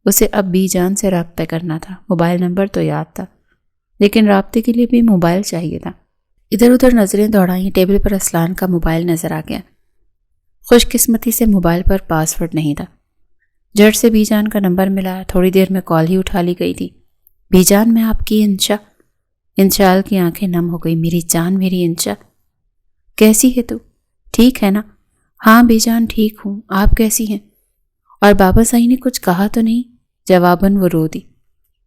اسے اب بی جان سے رابطہ کرنا تھا۔ موبائل نمبر تو یاد تھا، لیکن رابطے کے لیے بھی موبائل چاہیے تھا۔ ادھر ادھر نظریں دوڑائیں، ٹیبل پر اسلان کا موبائل نظر آ گیا۔ خوش قسمتی سے موبائل پر پاس ورڈ نہیں تھا۔ جٹ سے بی جان کا نمبر ملا، تھوڑی دیر میں کال ہی اٹھا لی گئی تھی۔ بی جان، میں آپ کی انشا۔ انشال کی آنکھیں نم ہو گئی۔ میری جان، میری انشا، کیسی ہے تو؟ ٹھیک ہے نا؟ ہاں بی جان ٹھیک ہوں، آپ کیسی ہیں؟ اور بابا صاحب نے کچھ کہا تو نہیں؟ جواباً وہ رو دی۔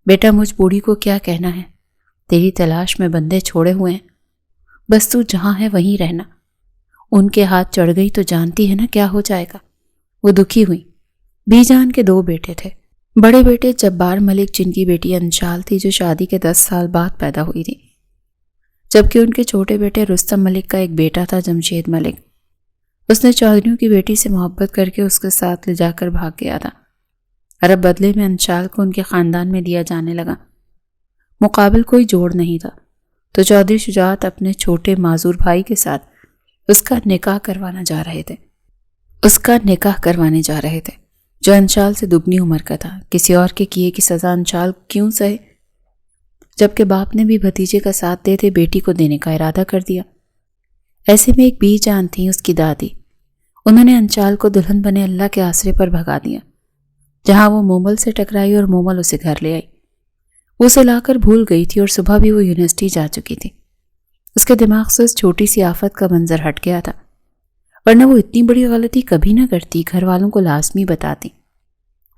بیٹا، مجھ بوڑھی کو کیا کہنا ہے، تیری تلاش میں بندے چھوڑے ہوئے ہیں، بس تو جہاں ہے وہیں رہنا۔ ان کے ہاتھ چڑھ گئی تو جانتی ہے نا کیا ہو جائے گا۔ وہ دکھی ہوئی۔ بی جان کے 2 بیٹے تھے۔ بڑے بیٹے جبار ملک، جن کی بیٹی انشال تھی جو شادی کے 10 سال بعد پیدا ہوئی تھی، جبکہ ان کے چھوٹے بیٹے رستم ملک کا ایک بیٹا تھا جمشید ملک۔ اس نے چودھریوں کی بیٹی سے محبت کر کے اس کے ساتھ لے جا کر بھاگ گیا تھا، اور اب بدلے میں انشال کو ان کے خاندان میں دیا جانے لگا۔ مقابل کوئی جوڑ نہیں تھا تو چودھری شجاعت اپنے چھوٹے معذور بھائی کے ساتھ اس کا نکاح کروانے جا رہے تھے جو انشال سے دگنی عمر کا تھا۔ کسی اور کے کیے کی سزا انشال کیوں سہے، جبکہ باپ نے بھی بھتیجے کا ساتھ دیتے بیٹی کو دینے کا ارادہ کر دیا۔ ایسے میں ایک بی جان تھی، اس کی دادی، انہوں نے انشال کو دلہن بنے اللہ کے آسرے پر بھگا دیا، جہاں وہ مومل سے ٹکرائی اور مومل اسے گھر لے آئی۔ وہ اسے لا کر بھول گئی تھی اور صبح بھی وہ یونیورسٹی جا چکی تھی۔ اس کے دماغ سے اس چھوٹی سی آفت کا منظر ہٹ گیا تھا، ورنہ وہ اتنی بڑی غلطی کبھی نہ کرتی، گھر والوں کو لازمی بتاتی۔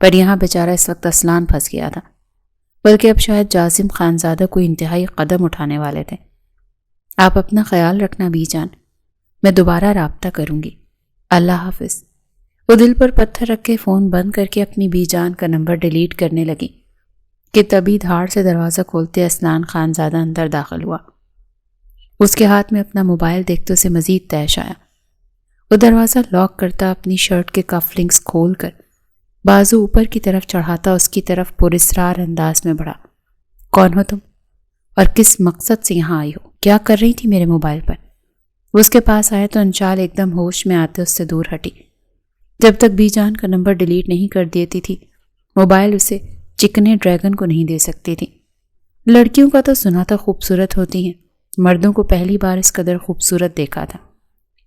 پر یہاں بیچارہ اس وقت اسلان پھنس گیا تھا، بلکہ اب شاید جاسم خانزادہ کوئی انتہائی قدم اٹھانے والے تھے۔ آپ اپنا خیال رکھنا بی جان، میں دوبارہ رابطہ کروں گی، اللہ حافظ۔ وہ دل پر پتھر رکھ کے فون بند کر کے اپنی بی جان کا نمبر ڈیلیٹ کرنے لگی کہ تبھی دھاڑ سے دروازہ کھولتے اسلان خانزادہ اندر داخل ہوا۔ اس کے ہاتھ میں اپنا موبائل دیکھتے اسے مزید طیش آیا۔ وہ دروازہ لاک کرتا اپنی شرٹ کے کف لنکس کھول کر بازو اوپر کی طرف چڑھاتا اس کی طرف پراسرار انداز میں بڑھا۔ کون ہو تم اور کس مقصد سے یہاں آئی ہو؟ کیا کر رہی تھی میرے موبائل پر؟ وہ اس کے پاس آئے تو انشال ایک دم ہوش میں آتے اس سے دور ہٹی۔ جب تک بی جان کا نمبر ڈیلیٹ نہیں کر دیتی تھی موبائل اسے چکنے ڈریگن کو نہیں دے سکتی تھی۔ لڑکیوں کا تو سنا تھا خوبصورت ہوتی ہیں، مردوں کو پہلی بار اس قدر خوبصورت دیکھا تھا۔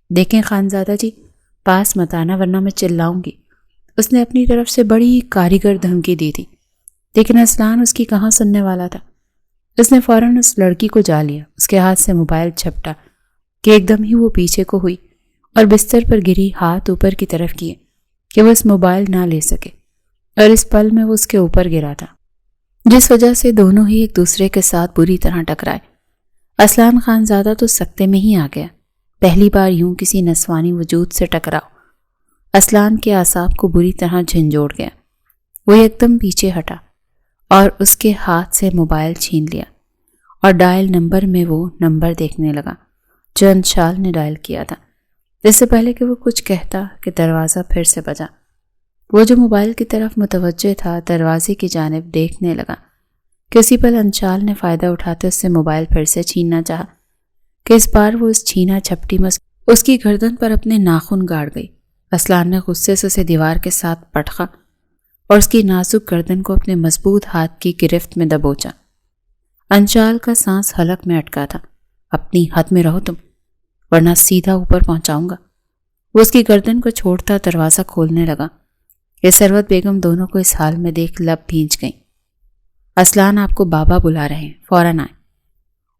دیکھیں خانزادہ جی، پاس مت آنا ورنہ میں چلاؤں گی، اس نے اپنی طرف سے بڑی کاریگر دھمکی دی تھی، لیکن اسلان اس کی کہاں سننے والا تھا۔ اس نے فوراً اس لڑکی کو جا لیا، اس کے ہاتھ سے موبائل جھپٹا کہ ایک دم ہی وہ پیچھے کو ہوئی اور بستر پر گری، ہاتھ اوپر کی طرف کیے کہ وہ اس موبائل نہ لے سکے، اور اس پل میں وہ اس کے اوپر گرا تھا، جس وجہ سے دونوں ہی ایک دوسرے کے ساتھ بری طرح ٹکرائے۔ اسلان خانزادہ تو سکتے میں ہی آ گیا، پہلی بار یوں کسی نسوانی وجود سے ٹکراؤ۔ اسلان کے اعصاب کو بری طرح جھنجھوڑ گیا، وہ ایک دم پیچھے ہٹا اور اس کے ہاتھ سے موبائل چھین لیا اور ڈائل نمبر میں وہ نمبر دیکھنے لگا جو انشال نے ڈائل کیا تھا۔ اس سے پہلے کہ وہ کچھ کہتا کہ دروازہ پھر سے بجا۔ وہ جو موبائل کی طرف متوجہ تھا دروازے کی جانب دیکھنے لگا کہ اسی پل انشال نے فائدہ اٹھاتے اس سے موبائل پھر سے چھیننا چاہا کہ اس بار وہ اس چھینا جھپٹی میں اس کی گردن پر اپنے ناخن گاڑ گئی۔ اسلان نے غصے سے اسے دیوار کے ساتھ پٹخا اور اس کی نازک گردن کو اپنے مضبوط ہاتھ کی گرفت میں دبوچا۔ انشال کا سانس حلق میں اٹکا تھا۔ اپنی حد میں رہو تم ورنہ سیدھا اوپر پہنچاؤں گا۔ وہ اس کی گردن کو چھوڑتا دروازہ کھولنے لگا کہ سروت بیگم دونوں کو اس حال میں دیکھ لب بھیج گئیں۔ اسلان آپ کو بابا بلا رہے ہیں، فوراً آئیں،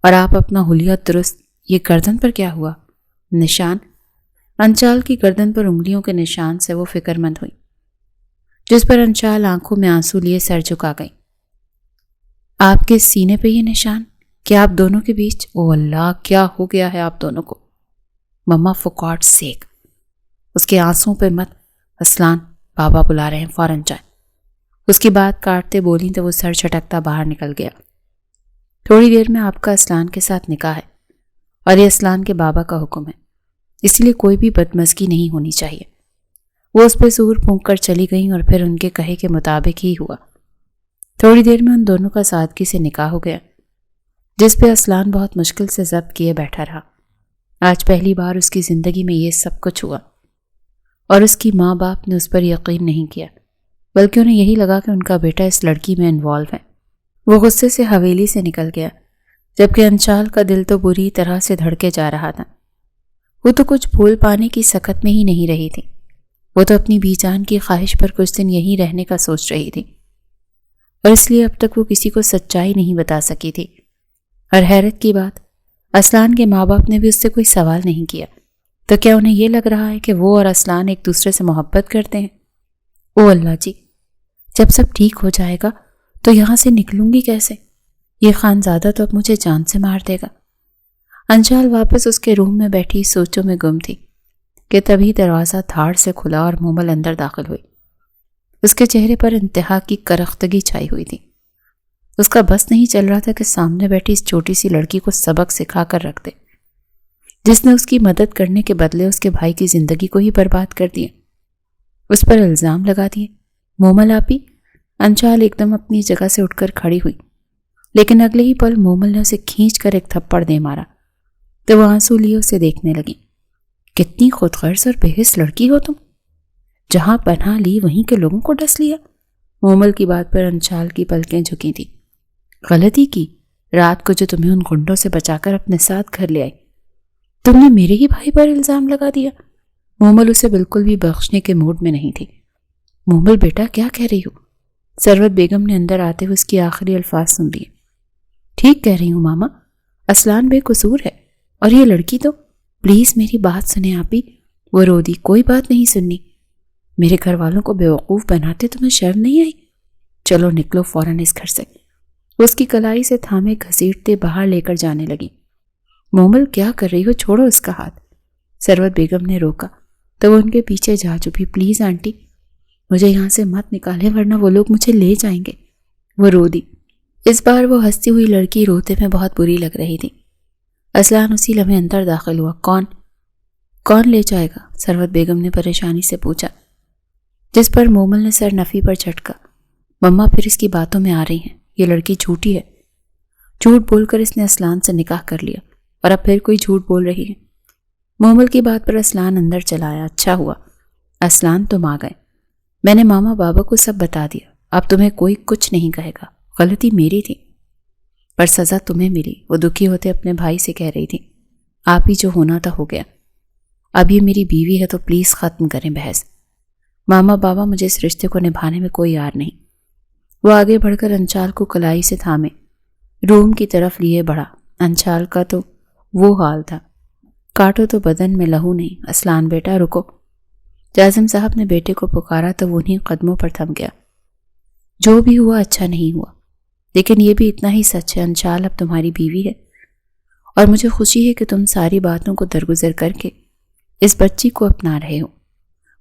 اور آپ اپنا حلیہ درست۔ یہ گردن پر کیا ہوا؟ نشان؟ انشال کی گردن پر انگلیوں کے نشان سے وہ فکر مند ہوئی، جس پر انشال آنکھوں میں آنسو لیے سر جھکا گئی۔ آپ کے سینے پہ یہ نشان؟ کیا آپ دونوں کے بیچ؟ او اللہ، کیا ہو گیا ہے آپ دونوں کو؟ مما فور گاڈ سیک، اس کے آنسوں پہ مت۔ اسلان بابا بلا رہے ہیں، فوراً جائیں۔ اس کی بات کاٹتے بولیں تو وہ سر چھٹکتا باہر نکل گیا۔ تھوڑی دیر میں آپ کا اسلان کے ساتھ نکاح ہے اور یہ اسلان کے بابا کا حکم ہے، اس لیے کوئی بھی بدمزگی نہیں ہونی چاہیے۔ وہ اس پہ زور پھونک کر چلی گئیں اور پھر ان کے کہے کے مطابق ہی ہوا۔ تھوڑی دیر میں ان دونوں کا سادگی سے نکاح ہو گیا، جس پہ اسلان بہت مشکل سے ضبط کیے بیٹھا رہا۔ آج پہلی بار اس کی زندگی میں یہ سب کچھ ہوا اور اس کی ماں باپ نے اس پر یقین نہیں کیا، بلکہ انہیں یہی لگا کہ ان کا بیٹا اس لڑکی میں انوالو ہے۔ وہ غصے سے حویلی سے نکل گیا، جبکہ انشال کا دل تو بری طرح سے دھڑکے جا رہا تھا۔ وہ تو کچھ بھول پانے کی سکت میں ہی نہیں رہی تھی، وہ تو اپنی بی جان کی خواہش پر کچھ دن یہیں رہنے کا سوچ رہی تھی، اور اس لیے اب تک وہ کسی کو سچائی نہیں بتا سکی تھی۔ اور حیرت کی بات، اسلان کے ماں باپ نے بھی اس سے کوئی سوال نہیں کیا، تو کیا انہیں یہ لگ رہا ہے کہ وہ اور اسلان ایک دوسرے سے محبت کرتے ہیں؟ او اللہ جی، جب سب ٹھیک ہو جائے گا تو یہاں سے نکلوں گی کیسے؟ یہ خانزادہ تو اب مجھے جان سے مار دے گا۔ انشال واپس اس کے روم میں بیٹھی سوچوں میں گم تھی۔ کہ تبھی دروازہ دھاڑ سے کھلا اور مومل اندر داخل ہوئی۔ اس کے چہرے پر انتہا کی کرختگی چھائی ہوئی تھی۔ اس کا بس نہیں چل رہا تھا کہ سامنے بیٹھی اس چھوٹی سی لڑکی کو سبق سکھا کر رکھ دے، جس نے اس کی مدد کرنے کے بدلے اس کے بھائی کی زندگی کو ہی برباد کر دیا، اس پر الزام لگا دیے۔ مومل آپی، انشال ایک دم اپنی جگہ سے اٹھ کر کھڑی ہوئی، لیکن اگلے ہی پل مومل نے اسے کھینچ کر ایک تھپڑ دے مارا تو وہ آنسو لیے اسے دیکھنے لگی۔ کتنی خود غرض اور بے حس لڑکی ہو تم، جہاں پناہ لی وہیں کے لوگوں کو ڈس لیا۔ مومل کی بات پر انشال کی پلکیں جھکی تھی۔ غلطی کی، رات کو جو تمہیں ان گنڈوں سے بچا کر اپنے ساتھ گھر لے آئی، تم نے میرے ہی بھائی پر الزام لگا دیا۔ مومل اسے بالکل بھی بخشنے کے موڈ میں نہیں تھی۔ مومل بیٹا کیا کہہ رہی ہو؟ ثروت بیگم نے اندر آتے ہوئے اس کی آخری الفاظ سن لیے۔ ٹھیک کہہ رہی ہوں ماما، اسلان بے قصور ہے، اور یہ لڑکی تو… پلیز میری بات سنیں آپی۔ وہ رو دی۔ کوئی بات نہیں سننی۔ میرے گھر والوں کو بیوقوف بناتے تمہیں شرم نہیں آئی؟ چلو نکلو فوراً اس گھر سے۔ وہ اس کی کلائی سے تھامے گھسیٹتے باہر لے کر جانے لگی۔ مومل کیا کر رہی ہو؟ چھوڑو اس کا ہاتھ۔ ثروت بیگم نے روکا تو وہ ان کے پیچھے جا چپی۔ پلیز آنٹی، مجھے یہاں سے مت نکالے ورنہ وہ لوگ مجھے لے جائیں گے۔ وہ رو دی۔ اس بار وہ ہنستی ہوئی لڑکی روتے میں بہت بری لگ رہی تھی۔ اسلان اسی لمحے اندر داخل ہوا۔ کون لے جائے گا؟ ثروت بیگم نے پریشانی سے پوچھا، جس پر مومل نے سر نفی پر جھٹکا۔ مما پھر اس کی باتوں میں آ رہی ہیں، یہ لڑکی جھوٹی ہے۔ جھوٹ بول کر اس نے اسلان سے نکاح کر لیا اور اب پھر کوئی جھوٹ بول رہی ہے۔ مومل کی بات پر اسلان اندر چلا آیا۔ اچھا ہوا اسلان تم آ گئے، میں نے ماما بابا کو سب بتا دیا، اب تمہیں کوئی کچھ نہیں کہے گا۔ غلطی میری تھی پر سزا تمہیں ملی۔ وہ دکھی ہوتے اپنے بھائی سے کہہ رہی تھی، آپ ہی جو ہونا تھا ہو گیا، اب یہ میری بیوی ہے تو پلیز ختم کریں بحث۔ ماما بابا مجھے اس رشتے کو نبھانے میں کوئی یار نہیں۔ وہ آگے بڑھ کر انشال کو کلائی سے تھامے روم کی طرف لیے بڑھا۔ انشال کا تو وہ حال تھا، کاٹو تو بدن میں لہو نہیں۔ اسلان بیٹا رکو۔ جازم صاحب نے بیٹے کو پکارا تو وہ انہیں قدموں پر تھم گیا۔ جو بھی ہوا اچھا نہیں ہوا، لیکن یہ بھی اتنا ہی سچ ہے، انشال اب تمہاری بیوی ہے، اور مجھے خوشی ہے کہ تم ساری باتوں کو درگزر کر کے اس بچی کو اپنا رہے ہو۔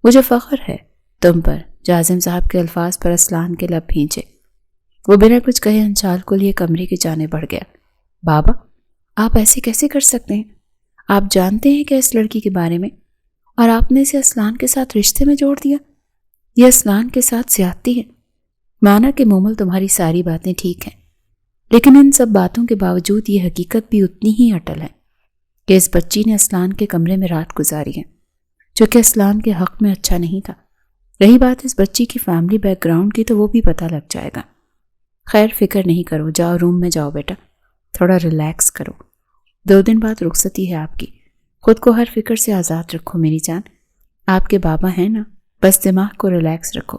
مجھے فخر ہے تم پر۔ جازم صاحب کے الفاظ پر اسلان کے لب بھینچے۔ وہ بنا کچھ کہے انشال کو لیے کمرے کی جانب بڑھ گیا۔ بابا آپ ایسے کیسے کر سکتے ہیں؟ آپ جانتے ہیں کہ اس لڑکی کے بارے میں، اور آپ نے اسے اسلان کے ساتھ رشتے میں جوڑ دیا۔ یہ اسلان کے ساتھ زیادتی ہے۔ مانا کہ مومل تمہاری ساری باتیں ٹھیک ہیں، لیکن ان سب باتوں کے باوجود یہ حقیقت بھی اتنی ہی اٹل ہے کہ اس بچی نے اسلان کے کمرے میں رات گزاری ہے، جو کہ اسلان کے حق میں اچھا نہیں تھا۔ رہی بات اس بچی کی فیملی بیک گراؤنڈ کی تو وہ بھی پتہ لگ جائے گا۔ خیر فکر نہیں کرو، جاؤ روم میں جاؤ بیٹا، تھوڑا ریلیکس کرو۔ 2 دن بعد رخصتی ہے آپ کی، خود کو ہر فکر سے آزاد رکھو میری جان۔ آپ کے بابا ہیں نا، بس دماغ کو ریلیکس رکھو۔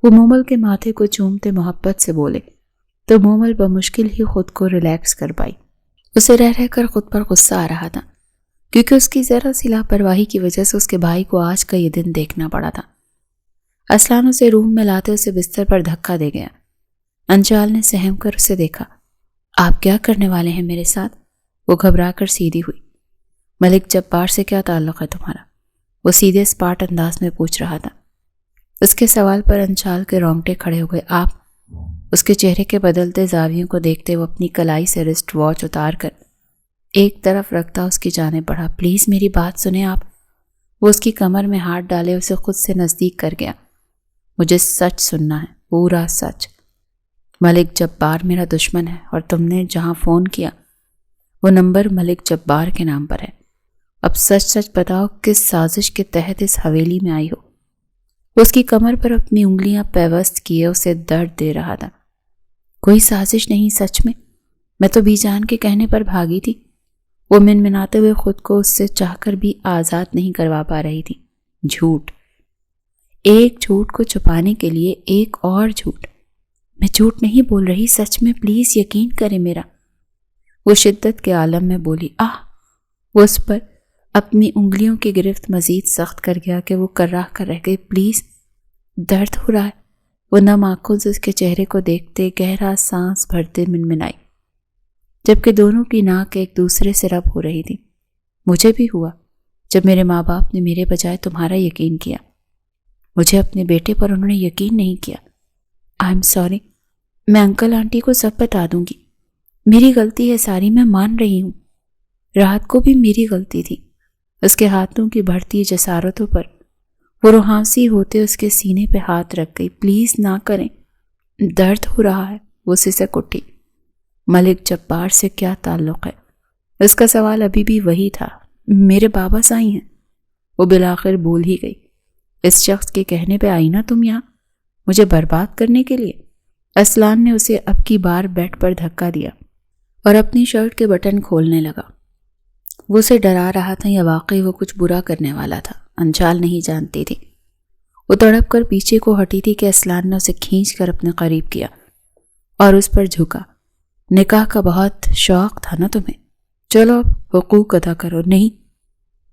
وہ مومل کے ماتھے کو چومتے محبت سے بولے تو مومل بمشکل ہی خود کو ریلیکس کر پائی۔ اسے رہ کر خود پر غصہ آ رہا تھا، کیونکہ اس کی ذرا سی لاپرواہی کی وجہ سے اس کے بھائی کو آج کا یہ دن دیکھنا پڑا تھا۔ اسلان اسے روم میں لاتے اسے بستر پر دھکا دے گیا۔ انشال نے سہم کر اسے دیکھا۔ آپ کیا کرنے والے ہیں میرے ساتھ؟ وہ گھبرا کر سیدھی ہوئی۔ ملک جبار سے کیا تعلق ہے تمہارا؟ وہ سیدھے سپاٹ انداز میں پوچھ رہا تھا۔ اس کے سوال پر انشال کے رونگٹے کھڑے ہوئے۔ آپ… اس کے چہرے کے بدلتے زاویوں کو دیکھتے وہ اپنی کلائی سے رسٹ واچ اتار کر ایک طرف رکھتا اس کی جانب بڑھا۔ پلیز میری بات سنیں آپ۔ وہ اس کی کمر میں ہاتھ ڈالے اسے خود سے نزدیک کر گیا۔ مجھے سچ سننا ہے، پورا سچ۔ ملک جبار میرا دشمن ہے، اور تم نے جہاں فون کیا وہ نمبر ملک جبار کے نام پر ہے۔ اب سچ سچ بتاؤ کس سازش کے تحت اس حویلی میں آئی ہو؟ وہ اس کی کمر پر اپنی انگلیاں پیوست کیے اسے درد دے رہا تھا۔ کوئی سازش نہیں، سچ میں تو بھی جان کے کہنے پر بھاگی تھی۔ وہ منمناتے ہوئے خود کو اس سے چاہ کر بھی آزاد نہیں کروا پا رہی تھی۔ جھوٹ، ایک جھوٹ کو چھپانے کے لیے ایک اور جھوٹ۔ میں جھوٹ نہیں بول رہی، سچ میں، پلیز یقین کریں میرا۔ وہ شدت کے عالم میں بولی۔ وہ اس پر اپنی انگلیوں کی گرفت مزید سخت کر گیا کہ وہ کرراہ کر رہ گئی۔ پلیز، درد ہو رہا ہے۔ وہ نم آنکھوں سے اس کے چہرے کو دیکھتے گہرا سانس بھرتے منمنائی، جبکہ دونوں کی ناک ایک دوسرے سے رب ہو رہی تھی۔ مجھے بھی ہوا، جب میرے ماں باپ نے میرے بجائے تمہارا یقین کیا، مجھے اپنے بیٹے پر انہوں نے یقین نہیں کیا۔ آئی ایم سوری، میں انکل آنٹی کو سب بتا دوں گی، میری غلطی ہے ساری، میں مان رہی ہوں۔ رات کو بھی میری غلطی تھی۔ اس کے ہاتھوں کی بڑھتی جسارتوں پر وہ روحانسی ہوتے اس کے سینے پہ ہاتھ رکھ گئی۔ پلیز نہ کریں، درد ہو رہا ہے۔ وہ سسک اٹھی۔ ملک جبار سے کیا تعلق ہے؟ اس کا سوال ابھی بھی وہی تھا۔ میرے بابا سائی ہیں۔ وہ بالآخر بول ہی گئی۔ اس شخص کے کہنے پہ آئی نا تم یہاں، مجھے برباد کرنے کے لیے؟ اسلان نے اسے اب کی بار بیڈ پر دھکا دیا اور اپنی شرٹ کے بٹن کھولنے لگا۔ وہ اسے ڈرا رہا تھا یا واقعی وہ کچھ برا کرنے والا تھا؟ انشال نہیں جانتی تھی۔ وہ تڑپ کر پیچھے کو ہٹی تھی کہ اسلان نے اسے کھینچ کر اپنے قریب کیا اور اس پر جھکا۔ نکاح کا بہت شوق تھا نا تمہیں، چلو اب حقوق ادا کرو۔ نہیں،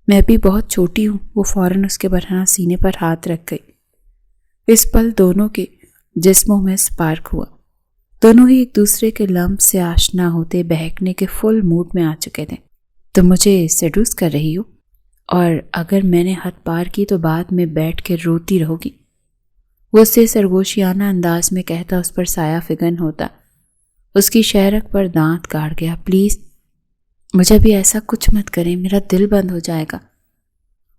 میں بھی بہت چھوٹی ہوں۔ وہ فوراً اس کے برہنہ سینے پر ہاتھ رکھ گئی۔ اس پل دونوں کے جسموں میں سپارک ہوا۔ دونوں ہی ایک دوسرے کے لمس سے آشنا ہوتے بہکنے کے فل موڈ میں آ چکے تھے۔ تم مجھے سیڈوس کر رہی ہو، اور اگر میں نے حد پار کی تو بعد میں بیٹھ کے روتی رہو گی۔ وہ اس سے سرگوشیانہ انداز میں کہتا اس پر سایہ فگن ہوتا۔ اس کی شہرک پر دانت کاٹ گیا۔ پلیز مجھے بھی ایسا کچھ مت کریں، میرا دل بند ہو جائے گا۔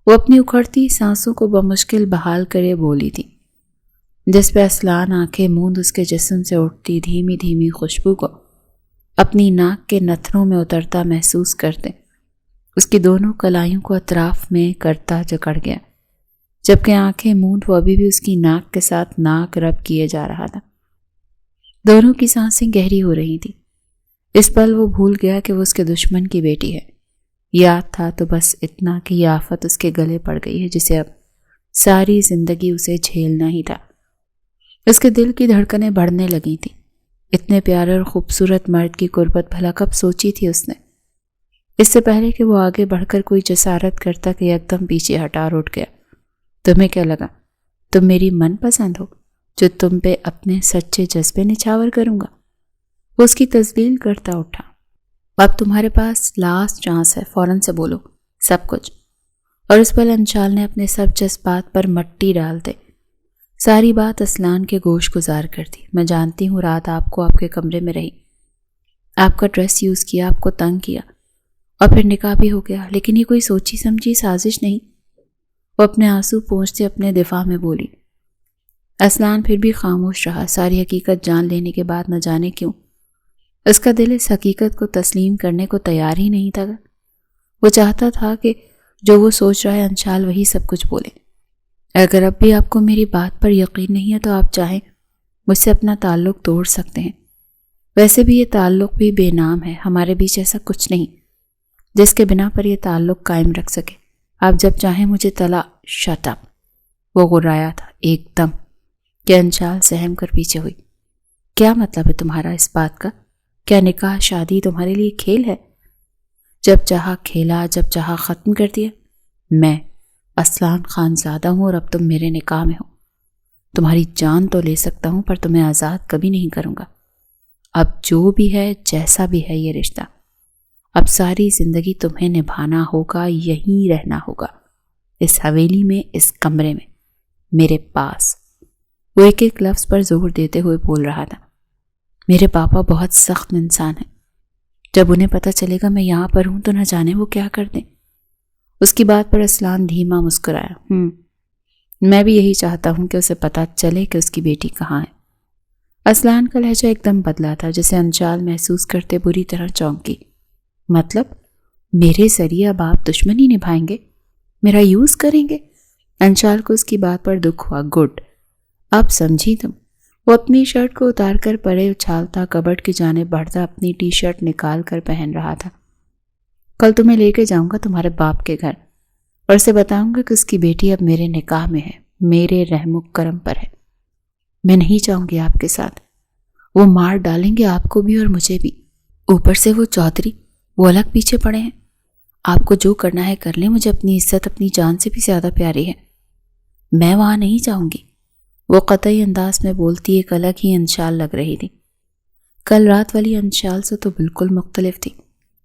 وہ اپنی اکھڑتی سانسوں کو بمشکل بحال کرے بولی تھی، جس پہ اسلان آنکھیں موند اس کے جسم سے اٹھتی دھیمی دھیمی خوشبو کو اپنی ناک کے نتھنوں میں اترتا محسوس کرتے اس کی دونوں کلائیوں کو اطراف میں کرتا جکڑ گیا، جبکہ آنکھیں موند وہ ابھی بھی اس کی ناک کے ساتھ ناک رب کیے جا رہا تھا۔ دونوں کی سانسیں گہری ہو رہی تھی۔ اس پل وہ بھول گیا کہ وہ اس کے دشمن کی بیٹی ہے۔ یاد تھا تو بس اتنا کہ یہ آفت اس کے گلے پڑ گئی ہے جسے اب ساری زندگی اسے جھیلنا ہی تھا۔ اس کے دل کی دھڑکنیں بڑھنے لگی تھیں۔ اتنے پیارے اور خوبصورت مرد کی قربت بھلا کب سوچی تھی اس نے؟ اس سے پہلے کہ وہ آگے بڑھ کر کوئی جسارت کرتا کہ ایک دم پیچھے ہٹا اٹھ گیا۔ تمہیں کیا لگا تم میری من پسند ہو جو تم پہ اپنے سچے جذبے نچھاور کروں گا؟ وہ اس کی تذلیل کرتا اٹھا۔ اب تمہارے پاس لاسٹ چانس ہے، فوراً سے بولو سب کچھ۔ اور اس پل انشال نے اپنے سب جذبات پر مٹی ڈال دے ساری بات اسلان کے گوش گزار کر دی۔ میں جانتی ہوں رات آپ کو آپ کے کمرے میں رہی، آپ کا ڈریس یوز کیا، آپ کو تنگ کیا، اور پھر نکاح بھی ہو گیا، لیکن یہ کوئی سوچی سمجھی سازش نہیں۔ وہ اپنے آنسو پونچھتے اپنے دفاع میں بولی۔ اسلان پھر بھی خاموش رہا۔ ساری حقیقت جان لینے کے بعد نہ جانے کیوں اس کا دل اس حقیقت کو تسلیم کرنے کو تیار ہی نہیں تھا۔ وہ چاہتا تھا کہ جو وہ سوچ رہا ہے انشال وہی سب کچھ بولے۔ اگر اب بھی آپ کو میری بات پر یقین نہیں ہے تو آپ چاہیں مجھ سے اپنا تعلق توڑ سکتے ہیں۔ ویسے بھی یہ تعلق بھی بے نام ہے، ہمارے بیچ ایسا کچھ نہیں جس کے بنا پر یہ تعلق قائم رکھ سکے۔ آپ جب چاہیں مجھے شٹ اپ۔ وہ غرایا تھا ایک دم کہ انشال سہم کر پیچھے ہوئی۔ کیا مطلب ہے تمہارا اس بات کا؟ کیا نکاح شادی تمہارے لیے کھیل ہے؟ جب چاہا کھیلا، جب چاہا ختم کر دیا۔ میں اسلان خان زادہ ہوں اور اب تم میرے نکاح میں ہو۔ تمہاری جان تو لے سکتا ہوں پر تمہیں آزاد کبھی نہیں کروں گا۔ اب جو بھی ہے جیسا بھی ہے یہ رشتہ، اب ساری زندگی تمہیں نبھانا ہوگا، یہیں رہنا ہوگا، اس حویلی میں، اس کمرے میں، میرے پاس۔ وہ ایک ایک لفظ پر زور دیتے ہوئے بول رہا تھا۔ میرے پاپا بہت سخت انسان ہیں، جب انہیں پتہ چلے گا میں یہاں پر ہوں تو نہ جانے وہ کیا کر دیں۔ اس کی بات پر اسلان دھیما مسکرایا۔ میں بھی یہی چاہتا ہوں کہ اسے پتہ چلے کہ اس کی بیٹی کہاں ہے۔ اسلان کا لہجہ ایک دم بدلا تھا جسے انشال محسوس کرتے بری طرح چونکی۔ مطلب میرے ذریعے اب آپ دشمنی نبھائیں گے، میرا یوز کریں گے؟ انشال کو اس کی بات پر دکھ ہوا۔ گڈ، اب سمجھی تم۔ وہ اپنی شرٹ کو اتار کر پرے اچھالتا کبڈ کی جانب بڑھتا اپنی ٹی شرٹ نکال کر پہن رہا تھا۔ کل تمہیں لے کے جاؤں گا تمہارے باپ کے گھر اور اسے بتاؤں گا کہ اس کی بیٹی اب میرے نکاح میں ہے، میرے رحم و کرم پر ہے۔ میں نہیں چاہوں گی آپ کے ساتھ، وہ مار ڈالیں گے آپ کو بھی اور مجھے بھی۔ اوپر سے وہ چودھری، وہ الگ پیچھے پڑے ہیں۔ آپ کو جو کرنا ہے کر لیں، مجھے اپنی عزت اپنی جان سے بھی زیادہ پیاری ہے، میں وہاں نہیں جاؤں گی۔ وہ قطعی انداز میں بولتی ایک الگ ہی انشال لگ رہی تھی، کل رات والی انشال سے تو بالکل مختلف تھی۔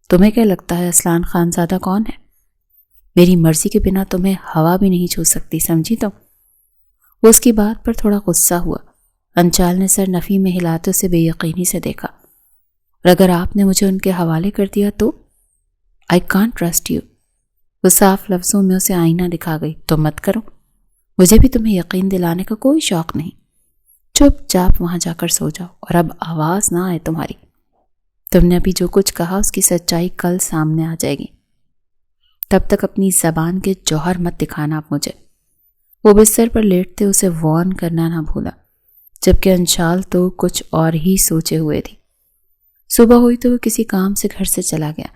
تمہیں کیا لگتا ہے اسلان خان زادہ کون ہے؟ میری مرضی کے بنا تمہیں ہوا بھی نہیں چھو سکتی، سمجھی تم؟ وہ اس کی بات پر تھوڑا غصہ ہوا۔ انچال نے سر نفی میں ہلاتے اسے بے یقینی سے دیکھا۔ اور اگر آپ نے مجھے ان کے حوالے کر دیا تو؟ I can't trust you۔ وہ صاف لفظوں میں اسے آئینہ دکھا گئی۔ تو مت کرو، مجھے بھی تمہیں یقین دلانے کا کوئی شوق نہیں۔ چپ چاپ وہاں جا کر سو جاؤ اور اب آواز نہ آئے تمہاری۔ تم نے ابھی جو کچھ کہا اس کی سچائی کل سامنے آ جائے گی، تب تک اپنی زبان کے جوہر مت دکھانا آپ مجھے۔ وہ بستر پر لیٹتے اسے وارن کرنا نہ بھولا، جبکہ انشال تو کچھ اور ہی سوچے ہوئے تھی۔ صبح ہوئی تو وہ کسی کام سے گھر سے چلا گیا۔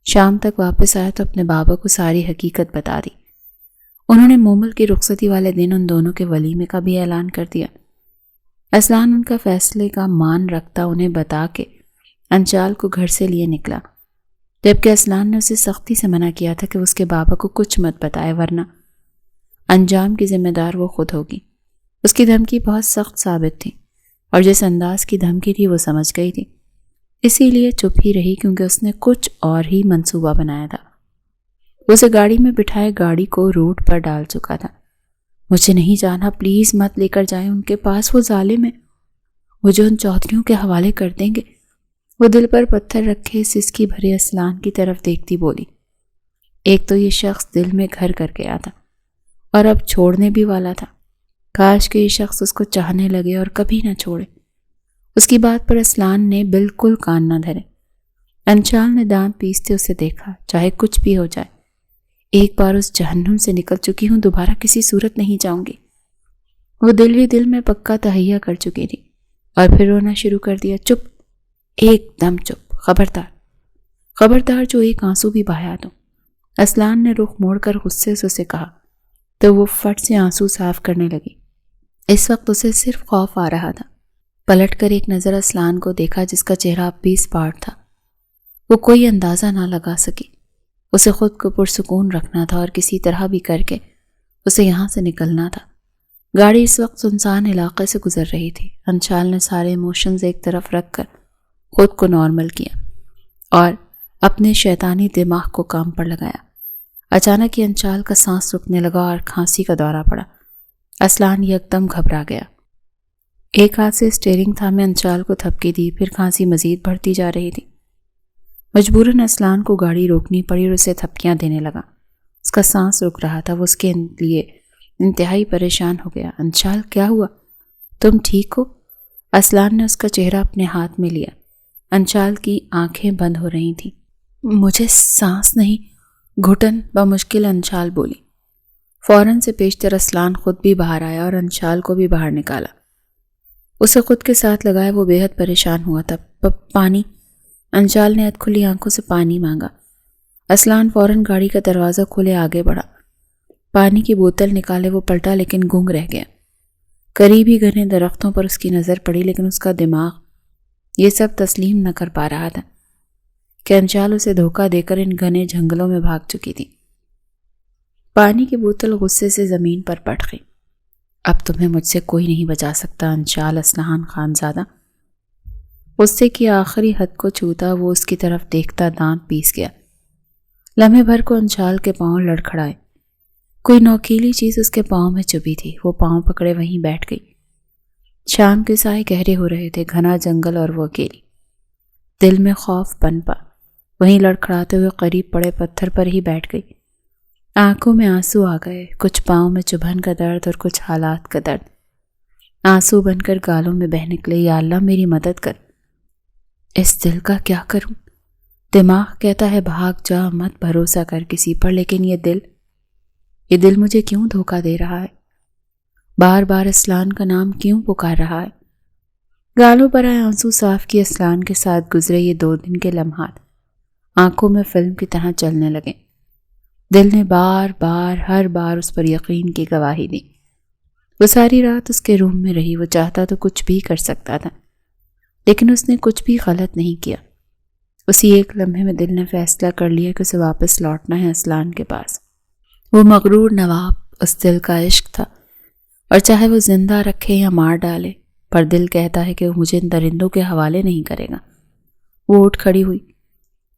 شام تک واپس آیا تو اپنے بابا کو ساری حقیقت بتا دی۔ انہوں نے مومل کی رخصتی والے دن ان دونوں کے ولیمے کا بھی اعلان کر دیا۔ اسلان ان کا فیصلے کا مان رکھتا انہیں بتا کے انچال کو گھر سے لیے نکلا، جبکہ اسلان نے اسے سختی سے منع کیا تھا کہ اس کے بابا کو کچھ مت بتائے ورنہ انجام کی ذمہ دار وہ خود ہوگی۔ اس کی دھمکی بہت سخت ثابت تھی اور جس انداز کی دھمکی تھی وہ سمجھ گئی تھی، اسی لیے چپ ہی رہی کیونکہ اس نے کچھ اور ہی منصوبہ بنایا تھا۔ وہ اسے گاڑی میں بٹھائے گاڑی کو روڈ پر ڈال چکا تھا۔ مجھے نہیں جانا، پلیز مت لے کر جائیں ان کے پاس، وہ ظالم ہے، مجھے ان چودھریوں کے حوالے کر دیں گے۔ وہ دل پر پتھر رکھے سسکی بھرے اسلان کی طرف دیکھتی بولی، ایک تو یہ شخص دل میں گھر کر گیا تھا اور اب چھوڑنے بھی والا تھا۔ کاش کہ یہ شخص اس کو چاہنے لگے اور کبھی نہ چھوڑے۔ اس کی بات پر اسلان نے بالکل کان نہ دھرے۔ انچال نے دانت پیستے اسے دیکھا، چاہے کچھ بھی ہو جائے، ایک بار اس جہنم سے نکل چکی ہوں، دوبارہ کسی صورت نہیں جاؤں گی۔ وہ دل ہی دل میں پکا تہیہ کر چکی تھی اور پھر رونا شروع کر دیا۔ چپ، ایک دم چپ، خبردار، خبردار جو ایک آنسو بھی بہایا تو۔ اسلان نے رخ موڑ کر غصے سے اسے کہا تو وہ فٹ سے آنسو صاف کرنے لگی۔ اس وقت اسے صرف خوف آ رہا تھا۔ پلٹ کر ایک نظر اسلان کو دیکھا جس کا چہرہ اب بھی اسپاٹ تھا۔ وہ کوئی اندازہ نہ لگا سکی۔ اسے خود کو پرسکون رکھنا تھا اور کسی طرح بھی کر کے اسے یہاں سے نکلنا تھا۔ گاڑی اس وقت سنسان علاقے سے گزر رہی تھی۔ انشال نے سارے ایموشنز ایک طرف رکھ کر خود کو نارمل کیا اور اپنے شیطانی دماغ کو کام پر لگایا۔ اچانک ہی انچال کا سانس رکنے لگا اور کھانسی کا دورہ پڑا۔ اسلان یکدم گھبرا گیا۔ ایک ہاتھ سے اسٹیئرنگ تھامے انچال کو تھپکی دی، پھر کھانسی مزید بڑھتی جا رہی تھی۔ مجبوراً اسلان کو گاڑی روکنی پڑی اور اسے تھپکیاں دینے لگا۔ اس کا سانس رک رہا تھا۔ وہ اس کے لیے انتہائی پریشان ہو گیا۔ انچال، کیا ہوا؟ تم ٹھیک ہو؟ اسلان نے اس کا چہرہ اپنے ہاتھ میں لیا۔ انچال کی آنکھیں بند ہو رہی تھیں۔ مجھے سانس نہیں، گھٹن بمشکل انچال بولی۔ فوراً سے پیشتر اسلان خود بھی باہر آیا اور انچال کو بھی باہر نکالا۔ اسے خود کے ساتھ لگائے وہ بے حد پریشان ہوا تھا۔ پانی؟ انچال نے اد کھلی آنکھوں سے پانی مانگا۔ اسلان فوراً گاڑی کا دروازہ کھولے آگے بڑھا۔ پانی کی بوتل نکالے وہ پلٹا لیکن گنگ رہ گیا۔ قریب ہی گھنے درختوں پر اس کی نظر پڑی لیکن اس کا دماغ یہ سب تسلیم نہ کر پا رہا تھا کہ انچال اسے دھوکہ دے کر ان گھنے جنگلوں میں بھاگ چکی تھی۔ پانی کی بوتل غصے سے زمین پر پٹ گئی۔ اب تمہیں مجھ سے کوئی نہیں بچا سکتا انچال اسلحان خان زادہ۔ غصے کی آخری حد کو چھوتا وہ اس کی طرف دیکھتا دانت پیس گیا۔ لمحے بھر کو انچال کے پاؤں لڑکھڑائے۔ کوئی نوکیلی چیز اس کے پاؤں میں چبھی تھی۔ وہ پاؤں پکڑے وہیں بیٹھ گئی۔ شام کے سائے گہرے ہو رہے تھے، گھنا جنگل اور وہ اکیلی۔ دل میں خوف پنپا، وہیں لڑکھڑاتے ہوئے قریب پڑے پتھر پر ہی بیٹھ گئی۔ آنکھوں میں آنسو آ گئے، کچھ پاؤں میں چبھن کا درد اور کچھ حالات کا درد آنسو بن کر گالوں میں بہہ نکلے۔ یا اللہ میری مدد کر، اس دل کا کیا کروں؟ دماغ کہتا ہے بھاگ جا، مت بھروسہ کر کسی پر، لیکن یہ دل مجھے کیوں دھوکہ دے رہا ہے؟ بار بار اسلان کا نام کیوں پکار رہا ہے؟ گالوں پر آئے آنسو صاف کیے اسلان کے ساتھ گزرے یہ 2 دن کے لمحات آنکھوں میں فلم کی طرح چلنے لگے۔ دل نے بار بار ہر بار اس پر یقین کی گواہی دی۔ وہ ساری رات اس کے روم میں رہی۔ وہ چاہتا تو کچھ بھی کر سکتا تھا لیکن اس نے کچھ بھی غلط نہیں کیا۔ اسی ایک لمحے میں دل نے فیصلہ کر لیا کہ اسے واپس لوٹنا ہے اسلان کے پاس۔ وہ مغرور نواب اس دل کا عشق تھا اور چاہے وہ زندہ رکھے یا مار ڈالے، پر دل کہتا ہے کہ وہ مجھے ان درندوں کے حوالے نہیں کرے گا۔ وہ اٹھ کھڑی ہوئی۔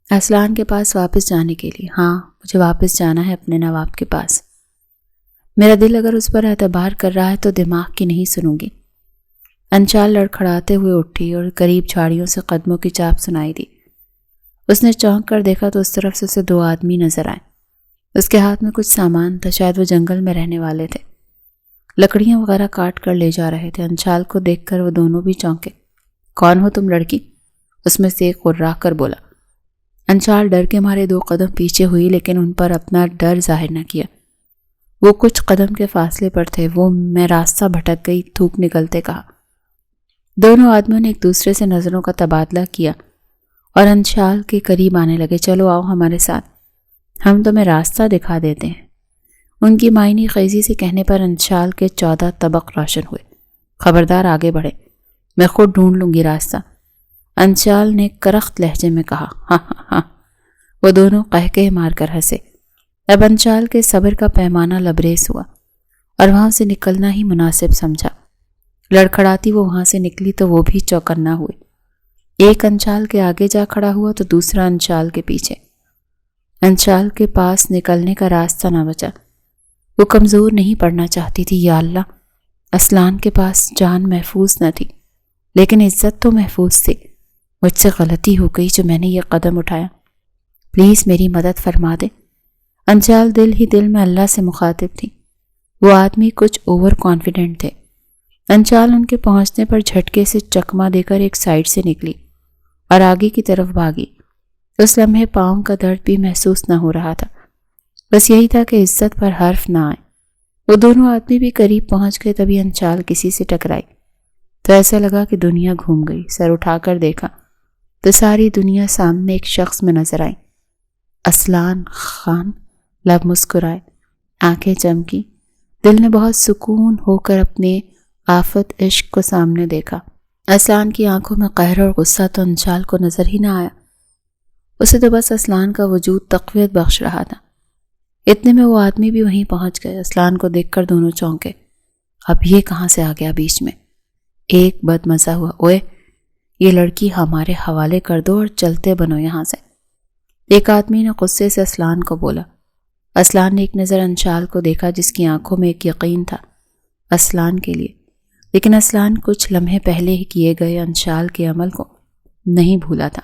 اسلان کے پاس واپس جانے کے لیے؟ ہاں، مجھے واپس جانا ہے اپنے نواب کے پاس۔ میرا دل اگر اس پر اعتبار کر رہا ہے تو دماغ کی نہیں سنوں گی۔ انشال لڑکھڑاتے ہوئے اٹھی اور قریب جھاڑیوں سے قدموں کی چاپ سنائی دی۔ اس نے چونک کر دیکھا تو اس طرف سے اسے 2 آدمی نظر آئے۔ اس کے ہاتھ میں کچھ سامان تھا، شاید وہ جنگل میں رہنے والے تھے، لکڑیاں وغیرہ کاٹ کر لے جا رہے تھے۔ انشال کو دیکھ کر وہ دونوں بھی چونکے۔ کون ہو تم لڑکی؟ اس میں سے ایک قرا کر بولا۔ انشال ڈر کے مارے 2 قدم پیچھے ہوئی لیکن ان پر اپنا ڈر ظاہر نہ کیا۔ وہ کچھ قدم کے فاصلے پر تھے۔ وہ میں راستہ بھٹک گئی، تھوک نکلتے کہا۔ دونوں آدمیوں نے ایک دوسرے سے نظروں کا تبادلہ کیا اور انشال کے قریب آنے لگے۔ چلو آؤ ہمارے ساتھ، ہم تمہیں راستہ دکھا دیتے ہیں۔ ان کی معنی خیزی سے کہنے پر انشال کے 14 طبق روشن ہوئے۔ خبردار آگے بڑھے، میں خود ڈھونڈ لوں گی راستہ، انشال نے کرخت لہجے میں کہا۔ ہاں ہاں ہاں، وہ دونوں قہقہے مار کر ہنسے۔ اب انشال کے صبر کا پیمانہ لبریز ہوا اور وہاں سے نکلنا ہی مناسب سمجھا۔ لڑکھڑاتی وہ وہاں سے نکلی تو وہ بھی چوکنا ہوئے۔ ایک انشال کے آگے جا کھڑا ہوا تو دوسرا انشال کے پیچھے۔ انشال کے پاس نکلنے کا راستہ نہ بچا۔ وہ کمزور نہیں پڑنا چاہتی تھی۔ یا اللہ، اسلان کے پاس جان محفوظ نہ تھی لیکن عزت تو محفوظ تھی۔ مجھ سے غلطی ہو گئی جو میں نے یہ قدم اٹھایا، پلیز میری مدد فرما دے۔ انشال دل ہی دل میں اللہ سے مخاطب تھی۔ وہ آدمی کچھ اوور کانفیڈنٹ تھے۔ انشال ان کے پہنچنے پر جھٹکے سے چکما دے کر ایک سائیڈ سے نکلی اور آگے کی طرف بھاگی۔ اس لمحے پاؤں کا درد بھی محسوس نہ ہو رہا تھا، بس یہی تھا کہ عزت پر حرف نہ آئے۔ وہ دونوں آدمی بھی قریب پہنچ گئے، تبھی انشال کسی سے ٹکرائی تو ایسا لگا کہ دنیا گھوم گئی۔ سر اٹھا کر دیکھا تو ساری دنیا سامنے ایک شخص میں نظر آئی، اسلان خان۔ لب مسکرائے، آنکھیں چمکی، دل نے بہت سکون ہو کر اپنے آفت عشق کو سامنے دیکھا۔ اسلان کی آنکھوں میں قہر اور غصہ تو انشال کو نظر ہی نہ آیا۔ اسے تو بس اسلان کا وجود تقویت بخش رہا تھا۔ اتنے میں وہ آدمی بھی وہیں پہنچ گئے۔ اسلان کو دیکھ کر دونوں چونکے۔ اب یہ کہاں سے آ گیا بیچ میں؟ ایک بد مزہ ہوا، اوے یہ لڑکی ہمارے حوالے کر دو اور چلتے بنو یہاں سے۔ ایک آدمی نے غصے سے اسلان کو بولا۔ اسلان نے ایک نظر انشال کو دیکھا جس کی آنکھوں میں ایک یقین تھا اسلان کے لیے، لیکن اسلان کچھ لمحے پہلے ہی کیے گئے انشال کے عمل کو نہیں بھولا تھا۔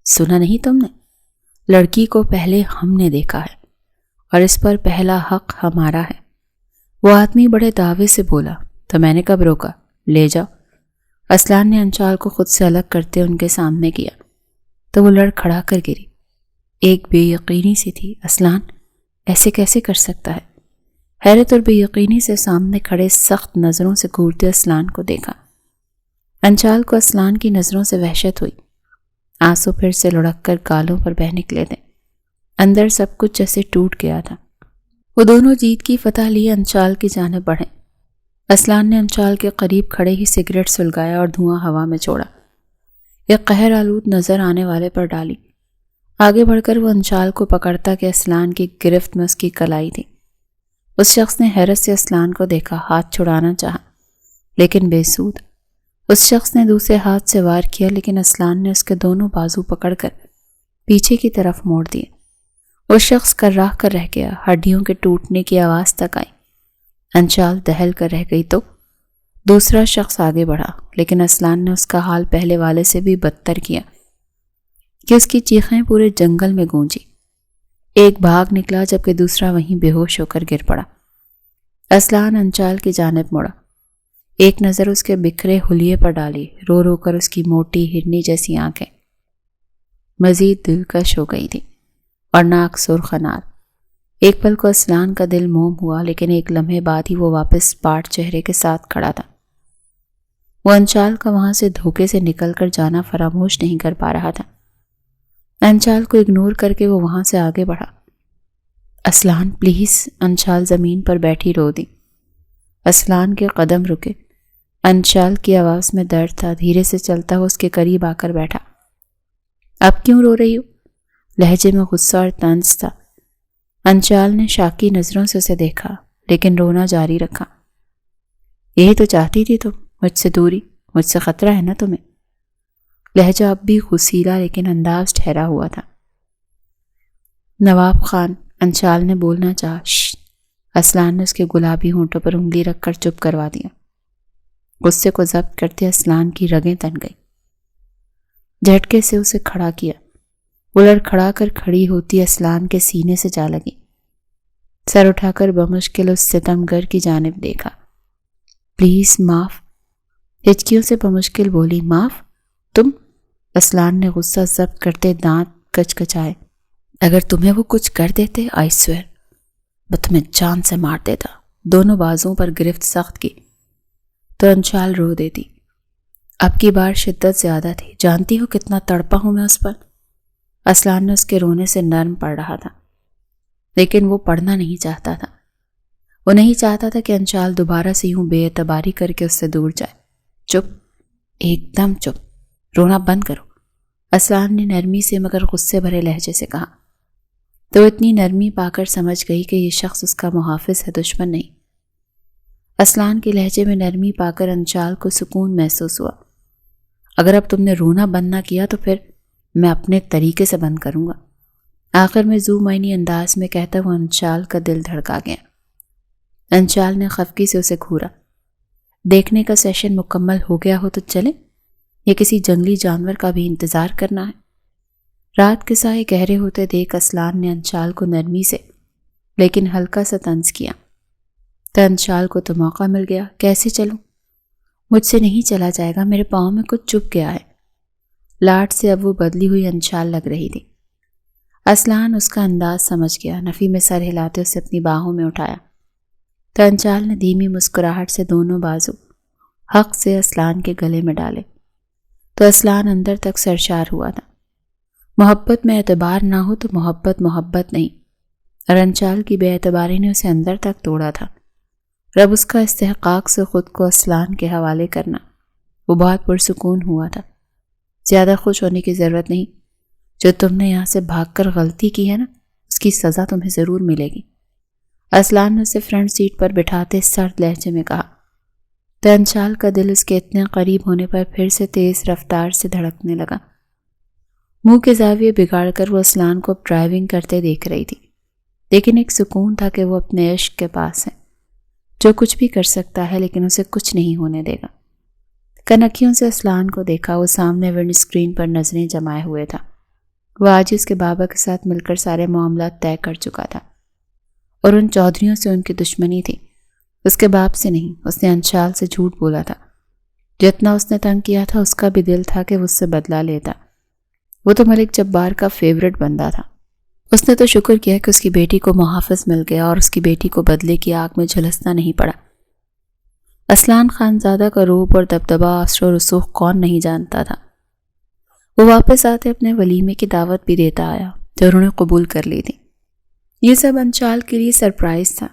سنا نہیں تم نے؟ لڑکی کو پہلے ہم نے دیکھا ہے اور اس پر پہلا حق ہمارا ہے۔ وہ آدمی بڑے دعوے سے بولا۔ تو میں نے کب روکا؟ لے جاؤ۔ اسلان نے انشال کو خود سے الگ کرتے ان کے سامنے کیا تو وہ لڑ کھڑا کر گری۔ ایک بے یقینی سی تھی، اسلان ایسے کیسے کر سکتا ہے؟ حیرت اور بے یقینی سے سامنے کھڑے سخت نظروں سے گھورتے اسلان کو دیکھا۔ انشال کو اسلان کی نظروں سے وحشت ہوئی۔ آنسو پھر سے لڑک کر گالوں پر بہہ نکلے تھے۔ اندر سب کچھ جیسے ٹوٹ گیا تھا۔ وہ دونوں جیت کی فتح لیے انشال کی جانب بڑھے۔ اسلان نے انشال کے قریب کھڑے ہی سگریٹ سلگایا اور دھواں ہوا میں چھوڑا۔ ایک قہر آلود نظر آنے والے پر ڈالی۔ آگے بڑھ کر وہ انشال کو پکڑتا کہ اسلان کی گرفت میں اس کی کلائی تھی۔ اس شخص نے حیرت سے اسلان کو دیکھا، ہاتھ چھڑانا چاہا لیکن بے سود۔ اس شخص نے دوسرے ہاتھ سے وار کیا لیکن اسلان نے اس کے دونوں بازو پکڑ کر پیچھے کی طرف موڑ دیے۔ وہ شخص کرراہ کر رہ گیا، ہڈیوں کے ٹوٹنے کی آواز تک آئی۔ انشال دہل کر رہ گئی تو دوسرا شخص آگے بڑھا لیکن اسلان نے اس کا حال پہلے والے سے بھی بدتر کیا کہ اس کی چیخیں پورے جنگل میں گونجی۔ ایک بھاگ نکلا جبکہ دوسرا وہیں بے ہوش ہو کر گر پڑا۔ اسلان انشال کی جانب مڑا، ایک نظر اس کے بکھرے حلیے پر ڈالی، رو رو کر اس کی موٹی ہرنی جیسی آنکھیں مزید دلکش ہو گئی تھی اور ناک سرخ انار۔ ایک پل کو اسلان کا دل موم ہوا لیکن ایک لمحے بعد ہی وہ واپس پاٹ چہرے کے ساتھ کھڑا تھا۔ وہ انشال کا وہاں سے دھوکے سے نکل کر جانا فراموش نہیں کر پا رہا تھا۔ انشال کو اگنور کر کے وہ وہاں سے آگے بڑھا۔ اسلان پلیز، انشال زمین پر بیٹھی رو دی۔ اسلان کے قدم رکے۔ انشال کی آواز میں درد تھا، دھیرے سے چلتا ہوا اس کے قریب آ کر بیٹھا۔ اب کیوں رو رہی ہو؟ لہجے میں غصہ اور طنز تھا۔ انشال نے شاکی نظروں سے اسے دیکھا لیکن رونا جاری رکھا۔ یہی تو چاہتی تھی تم، مجھ سے دوری، مجھ سے خطرہ ہے نا تمہیں؟ لہجہ اب بھی غصیلا لیکن انداز ٹھہرا ہوا تھا۔ نواب خان، انشال نے بولنا چاہا۔ شش! اسلان نے اس کے گلابی ہونٹوں پر انگلی رکھ کر چپ کروا دیا۔ غصے کو ضبط کرتے اسلان کی رگیں تن گئی۔ جھٹکے سے اسے کھڑا کیا۔ وہ لڑکھڑا کر کھڑی ہوتی اسلان کے سینے سے جا لگی۔ سر اٹھا کر بمشکل اس ستمگر کی جانب دیکھا۔ پلیز معاف، ہچکیوں سے بمشکل بولی۔ معاف؟ تم؟ اسلان نے غصہ ضبط کرتے دانت کچکچائے۔ اگر تمہیں وہ کچھ کر دیتے، آئی سویر میں تمہیں جان سے مار دیتا۔ دونوں بازوؤں پر گرفت سخت کی تو انشال رو دیتی۔ اب کی بار شدت زیادہ تھی۔ جانتی ہو کتنا تڑپا ہوں میں اس پر؟ اسلان نے اس کے رونے سے نرم پڑ رہا تھا، لیکن وہ پڑھنا نہیں چاہتا تھا۔ وہ نہیں چاہتا تھا کہ انشال دوبارہ سے یوں بے اعتباری کر کے اس سے دور جائے۔ چپ، ایک دم چپ، رونا بند کرو، اسلان نے نرمی سے مگر غصے بھرے لہجے سے کہا۔ تو اتنی نرمی پا کر سمجھ گئی کہ یہ شخص اس کا محافظ ہے، دشمن نہیں۔ اسلان کے لہجے میں نرمی پا کر انشال کو سکون محسوس ہوا۔ اگر اب تم نے رونا بند نہ کیا تو پھر میں اپنے طریقے سے بند کروں گا، آخر میں ذو معنی انداز میں کہتا ہوا انشال کا دل دھڑکا گیا۔ انشال نے خفگی سے اسے گھورا۔ دیکھنے کا سیشن مکمل ہو گیا ہو تو چلے، یا کسی جنگلی جانور کا بھی انتظار کرنا ہے؟ رات کے سائے گہرے ہوتے دیکھ اسلان نے انشال کو نرمی سے لیکن ہلکا سا طنز کیا۔ تو انشال کو تو موقع مل گیا۔ کیسے چلوں؟ مجھ سے نہیں چلا جائے گا، میرے پاؤں میں کچھ چبھ گیا ہے۔ لاٹ سے اب وہ بدلی ہوئی انشال لگ رہی تھی۔ اسلان اس کا انداز سمجھ گیا۔ نفی میں سر ہلاتے اسے اپنی باہوں میں اٹھایا تو انشال نے دھیمی مسکراہٹ سے دونوں بازو حق سے اسلان کے گلے میں ڈالے تو اسلان اندر تک سرشار ہوا تھا۔ محبت میں اعتبار نہ ہو تو محبت محبت نہیں، اور انشال کی بے اعتباری نے اسے اندر تک توڑا تھا۔ رب اس کا استحقاق سے خود کو اسلان کے حوالے کرنا، وہ بہت پرسکون ہوا تھا۔ زیادہ خوش ہونے کی ضرورت نہیں، جو تم نے یہاں سے بھاگ کر غلطی کی ہے نا، اس کی سزا تمہیں ضرور ملے گی، اسلان نے اسے فرنٹ سیٹ پر بٹھاتے سرد لہجے میں کہا۔ تو انشال کا دل اس کے اتنے قریب ہونے پر پھر سے تیز رفتار سے دھڑکنے لگا۔ منہ کے زاویے بگاڑ کر وہ اسلان کو ڈرائیونگ کرتے دیکھ رہی تھی، لیکن ایک سکون تھا کہ وہ اپنے عشق کے پاس ہے، جو کچھ بھی کر سکتا ہے لیکن اسے کچھ نہیں ہونے دے گا۔ کنکھیوں سے اسلان کو دیکھا۔ وہ سامنے ونڈ اسکرین پر نظریں جمائے ہوئے تھا۔ وہ آج اس کے بابا کے ساتھ مل کر سارے معاملات طے کر چکا تھا، اور ان چودھریوں سے ان کی دشمنی تھی، اس کے باپ سے نہیں۔ اس نے انشال سے جھوٹ بولا تھا۔ جتنا اس نے تنگ کیا تھا اس کا بھی دل تھا کہ وہ اس سے بدلہ لیتا۔ وہ تو ملک جبار کا فیورٹ بندہ تھا۔ اس نے تو شکر کیا کہ اس کی بیٹی کو محافظ مل گیا اور اس کی بیٹی کو بدلے کی آگ میں جھلسنا نہیں پڑا۔ اسلان خانزادہ کا روب اور دبدبہ، عصر و رسوخ کون نہیں جانتا تھا۔ وہ واپس آتے اپنے ولیمے کی دعوت بھی دیتا آیا جو انہوں نے قبول کر لی تھی۔ یہ سب انشال کے لیے سرپرائز تھا،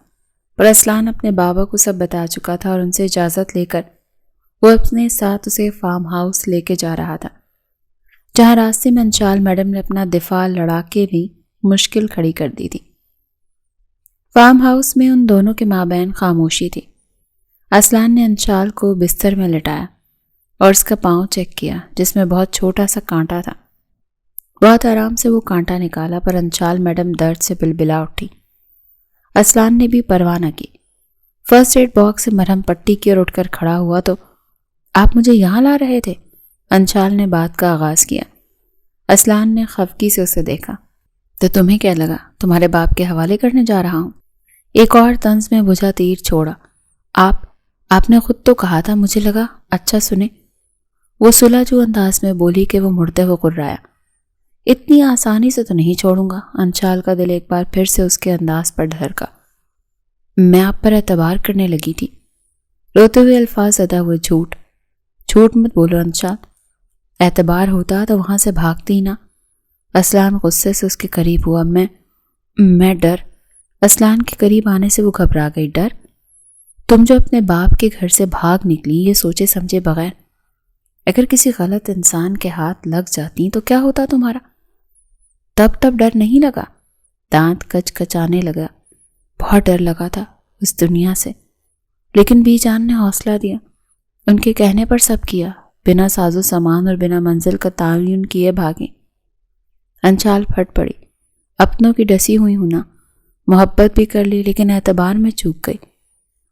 پر اسلان اپنے بابا کو سب بتا چکا تھا اور ان سے اجازت لے کر وہ اپنے ساتھ اسے فارم ہاؤس لے کے جا رہا تھا، جہاں راستے میں انشال میڈم نے اپنا دفاع لڑا کے بھی مشکل کھڑی کر دی تھی۔ فارم ہاؤس میں ان دونوں کے مابین خاموشی تھی۔ اسلان نے انشال کو بستر میں لٹایا اور اس کا پاؤں چیک کیا جس میں بہت چھوٹا سا کانٹا تھا۔ بہت آرام سے وہ کانٹا نکالا، پر انشال میڈم درد سے بلبلا اٹھی۔ اسلان نے بھی پرواہ نہ کی۔ فرسٹ ایڈ باکس سے مرہم پٹی کی اور اٹھ کر کھڑا ہوا تو آپ مجھے یہاں لا رہے تھے؟ انشال نے بات کا آغاز کیا۔ اسلان نے خفگی سے اسے دیکھا۔ تو تمہیں کیا لگا تمہارے باپ کے حوالے کرنے جا رہا ہوں؟ ایک اور طنز میں بجھا تیر چھوڑا۔ آپ نے خود تو کہا تھا، مجھے لگا اچھا سنے۔ وہ سلجھو انداز میں بولی کہ وہ مڑتے ہوئے قرایا۔ اتنی آسانی سے تو نہیں چھوڑوں گا۔ انشال کا دل ایک بار پھر سے اس کے انداز پر ڈھرکا۔ میں آپ پر اعتبار کرنے لگی تھی۔ روتے ہوئے الفاظ ادا ہوئے۔ جھوٹ مت بولو انشال، اعتبار ہوتا تو وہاں سے بھاگتی نہ۔ اسلان غصے سے اس کے قریب ہوا۔ میں ڈر۔ اسلان کے قریب آنے سے وہ گھبرا گئی۔ ڈر؟ تم جو اپنے باپ کے گھر سے بھاگ نکلی یہ سوچے سمجھے بغیر، اگر کسی غلط انسان کے ہاتھ لگ جاتی تو کیا ہوتا تمہارا؟ تب ڈر نہیں لگا؟ دانت کچکچانے لگا۔ بہت ڈر لگا تھا اس دنیا سے، لیکن بی جان نے حوصلہ دیا، ان کے کہنے پر سب کیا، بنا ساز و سامان اور بنا منزل کا تعین کیے بھاگے۔ انشال پھٹ پڑی۔ اپنوں کی ڈسی ہوئی ہوں نا، محبت بھی کر لی لیکن اعتبار میں چوک گئی۔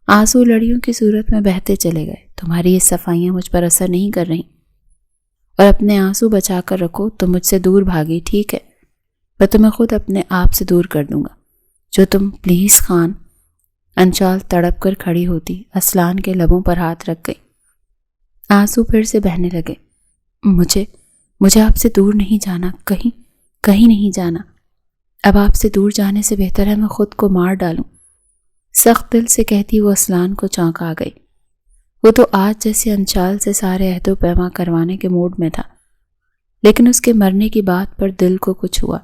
آنسو لڑیوں کی صورت میں بہتے چلے گئے۔ تمہاری یہ صفائیاں مجھ پر اثر نہیں کر رہی، اور اپنے آنسو بچا کر رکھو۔ تم مجھ سے دور بھاگی، ٹھیک ہے، میں تمہیں خود اپنے آپ سے دور کر دوں گا۔ جو تم پلیز خان۔ انشال تڑپ کر کھڑی ہوتی اسلان کے لبوں پر ہاتھ رکھ گئی۔ آنسو پھر سے بہنے لگے۔ مجھے آپ سے دور نہیں جانا، کہیں نہیں جانا۔ اب آپ سے دور جانے سے بہتر ہے میں خود کو مار ڈالوں۔ سخت دل سے کہتی وہ اسلان کو چونک آ گئی۔ وہ تو آج جیسے انشال سے سارے عہد و پیما کروانے کے موڈ میں تھا، لیکن اس کے مرنے کی بات پر دل کو کچھ ہوا۔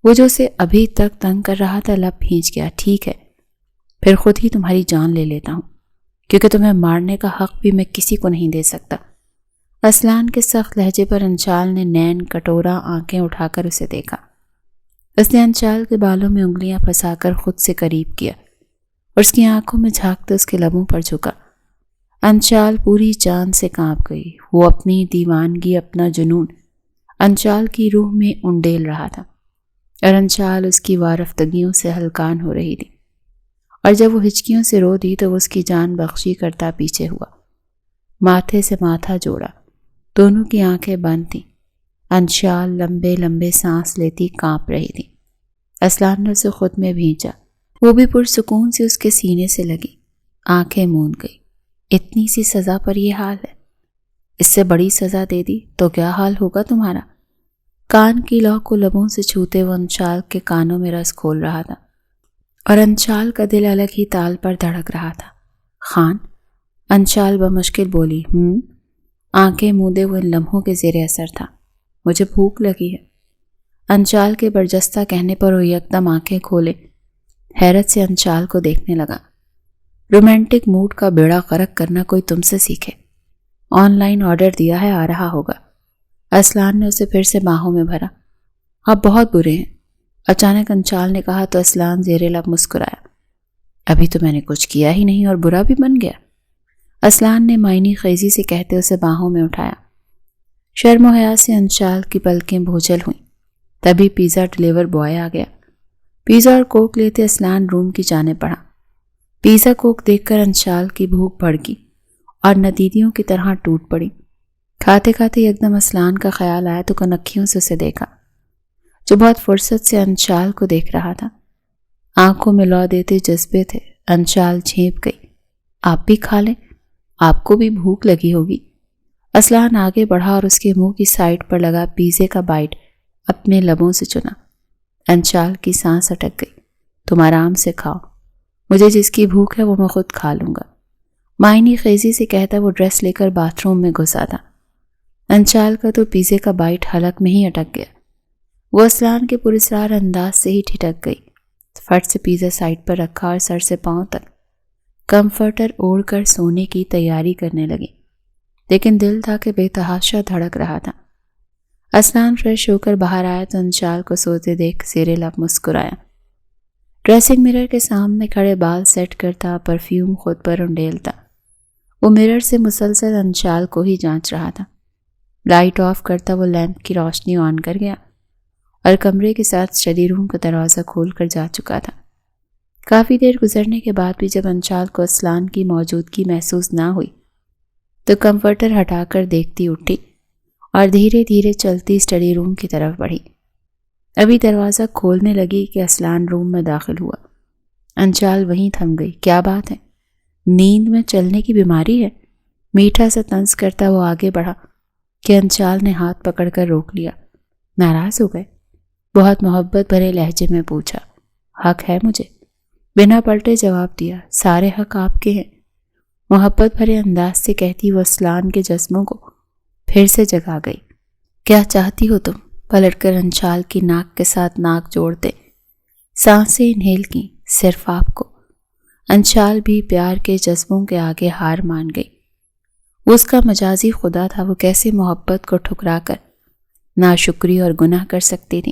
وہ جو اسے ابھی تک تنگ کر رہا تھا لب بھینچ گیا۔ ٹھیک ہے، پھر خود ہی تمہاری جان لے لیتا ہوں، کیونکہ تمہیں مارنے کا حق بھی میں کسی کو نہیں دے سکتا۔ اسلان کے سخت لہجے پر انشال نے نین کٹورا آنکھیں اٹھا کر اسے دیکھا۔ اس نے انشال کے بالوں میں انگلیاں پھنسا کر خود سے قریب کیا اور اس کی آنکھوں میں جھانکتے اس کے لبوں پر جھکا۔ انشال پوری جان سے کانپ گئی۔ وہ اپنی دیوانگی، اپنا جنون انشال کی روح میں انڈیل رہا تھا، اور انشال اس کی وارفتگیوں سے ہلکان ہو رہی تھی، اور جب وہ ہچکیوں سے رو دی تو وہ اس کی جان بخشی کرتا پیچھے ہوا، ماتھے سے ماتھا جوڑا۔ دونوں کی آنکھیں بند تھیں۔ انشال لمبے لمبے سانس لیتی کانپ رہی تھی۔ اسلان نے اسے خود میں بھینچا۔ وہ بھی پرسکون سے اس کے سینے سے لگی، آنکھیں موند گئی۔ اتنی سی سزا پر یہ حال ہے؟ اس سے بڑی سزا دے دی تو کیا حال ہوگا تمہارا؟ کان کی لو کو لبوں سے چھوتے وہ انشال کے کانوں میں رس کھول رہا تھا، اور انشال کا دل الگ ہی تال پر دھڑک رہا تھا۔ خان، انشال بمشکل بولی۔ آنکھیں مودے وہ ان لمحوں کے زیر اثر تھا۔ مجھے بھوک لگی ہے۔ انشال کے برجستہ کہنے پر وہ یکدم آنکھیں کھولے، حیرت سے انشال کو دیکھنے لگا۔ رومانٹک موڈ کا بیڑا غرق کرنا کوئی تم سے سیکھے۔ آن لائن آرڈر دیا ہے، آ رہا ہوگا۔ اسلان نے اسے پھر سے باہوں میں بھرا۔ آپ بہت برے ہیں، اچانک انشال نے کہا تو اسلان زیر لب مسکرایا۔ ابھی تو میں نے کچھ کیا ہی نہیں اور برا بھی بن گیا، اسلان نے معنی خیزی سے کہتے اسے باہوں میں اٹھایا۔ شرم و حیا سے انشال کی پلکیں بھوچل ہوئیں۔ تبھی پیزا ڈلیور بوائے آ گیا۔ پیزا اور کوک لیتے اسلان روم کی جانب بڑھا۔ پیزا کوک دیکھ کر انشال کی بھوک بڑھ گئی اور ندیدیوں کی طرح ٹوٹ پڑی۔ کھاتے کھاتے یکدم اسلان کا خیال آیا تو کنکھیوں سے اسے دیکھا، جو بہت فرصت سے انشال کو دیکھ رہا تھا۔ آنکھوں میں لو دیتے جذبے تھے۔ انشال جھینپ گئی۔ آپ بھی کھا لیں، آپ کو بھی بھوک لگی ہوگی۔ اسلان آگے بڑھا اور اس کے منہ کی سائڈ پر لگا پیزے کا بائٹ اپنے لبوں سے چنا۔ انشال کی سانس اٹک گئی۔ تم آرام سے کھاؤ، مجھے جس کی بھوک ہے وہ میں خود کھا لوں گا، معنی خیزی سے کہتا وہ ڈریس لے کر باتھ روم میں گھسا تھا۔ انشال کا تو پیزے کا بائٹ حلق میں ہی اٹک گیا۔ وہ اسلان کے پراسرار انداز سے ہی ٹھٹک گئی۔ فٹ سے پیزا سائڈ پر رکھا اور سر سے پاؤں تک کمفرٹر اوڑھ کر سونے کی تیاری کرنے لگی، لیکن دل تھا کہ بے تحاشا دھڑک رہا تھا۔ اسلان فریش ہو کر باہر آیا تو انشال کو سوتے دیکھ زیر لب مسکرایا۔ ڈریسنگ مرر کے سامنے کھڑے بال سیٹ کرتا، پرفیوم خود پر انڈیلتا۔ وہ مرر سے مسلسل انشال کو ہی جانچ رہا تھا۔ لائٹ آف کرتا وہ لیمپ کی روشنی آن کر گیا اور کمرے کے ساتھ اسٹڈی روم کا دروازہ کھول کر جا چکا تھا۔ کافی دیر گزرنے کے بعد بھی جب انشال کو اسلان کی موجودگی محسوس نہ ہوئی تو کمفرٹر ہٹا کر دیکھتی اٹھی اور دھیرے دھیرے چلتی اسٹڈی روم کی طرف بڑھی۔ ابھی دروازہ کھولنے لگی کہ اسلان روم میں داخل ہوا۔ انشال وہیں تھم گئی۔ کیا بات ہے، نیند میں چلنے کی بیماری ہے؟ میٹھا سا طنز کرتا وہ آگے بڑھا کہ انشال نے ہاتھ پکڑ کر روک لیا۔ ناراض ہو گئے؟ بہت محبت بھرے لہجے میں پوچھا۔ حق ہے مجھے، بنا پلٹے جواب دیا۔ سارے حق آپ کے ہیں، محبت بھرے انداز سے کہتی وہ اسلان کے جسموں کو پھر سے جگا گئی۔ کیا چاہتی ہو تم؟ پلٹ کر انشال کی ناک کے ساتھ ناک جوڑتے سانسیں انہیل کی۔ صرف آپ کو۔ انشال بھی پیار کے جذبوں کے آگے ہار مان گئی۔ وہ اس کا مجازی خدا تھا، وہ کیسے محبت کو ٹھکرا کر ناشکری اور گناہ کر سکتی تھی۔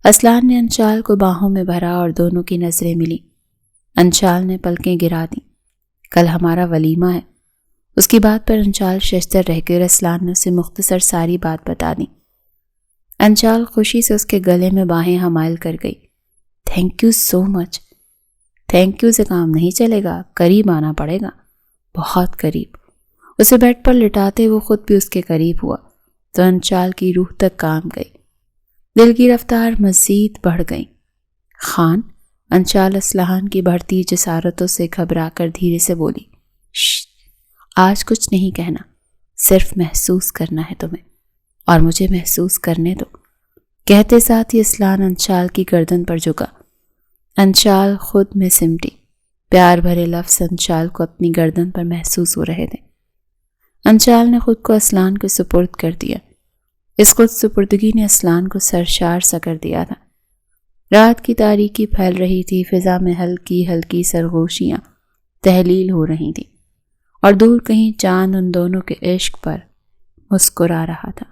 اسلان نے انشال کو باہوں میں بھرا اور دونوں کی نظریں ملی۔ انشال نے پلکیں گرا دیں۔ کل ہمارا ولیمہ ہے۔ اس کی بات پر انشال ششدر رہ گئی اور اسلان نے اسے مختصر ساری بات بتا دی۔ انشال خوشی سے اس کے گلے میں باہیں حمائل کر گئی۔ Thank you so much. Thank you سے کام نہیں چلے گا، قریب آنا پڑے گا، بہت قریب۔ اسے بیڈ پر لٹاتے وہ خود بھی اس کے قریب ہوا تو انشال کی روح تک کام گئی، دل کی رفتار مزید بڑھ گئی۔ خان، انشال اسلحان کی بڑھتی جسارتوں سے گھبرا کر دھیرے سے بولی، آج کچھ نہیں کہنا، صرف محسوس کرنا ہے تمہیں، اور مجھے محسوس کرنے دو۔ کہتے ساتھ ہی اسلحان انشال کی گردن پر جھکا۔ انشال خود میں سمٹی، پیار بھرے لفظ انشال کو اپنی گردن پر محسوس ہو رہے تھے۔ انشال نے خود کو اسلحان کو سپرد کر دیا۔ اس خود سپردگی نے اسلحان کو سرشار سا کر دیا تھا۔ رات کی تاریکی پھیل رہی تھی، فضا میں ہلکی ہلکی سرگوشیاں تحلیل ہو رہی تھیں، اور دور کہیں چاند ان دونوں کے عشق پر مسکرا رہا تھا۔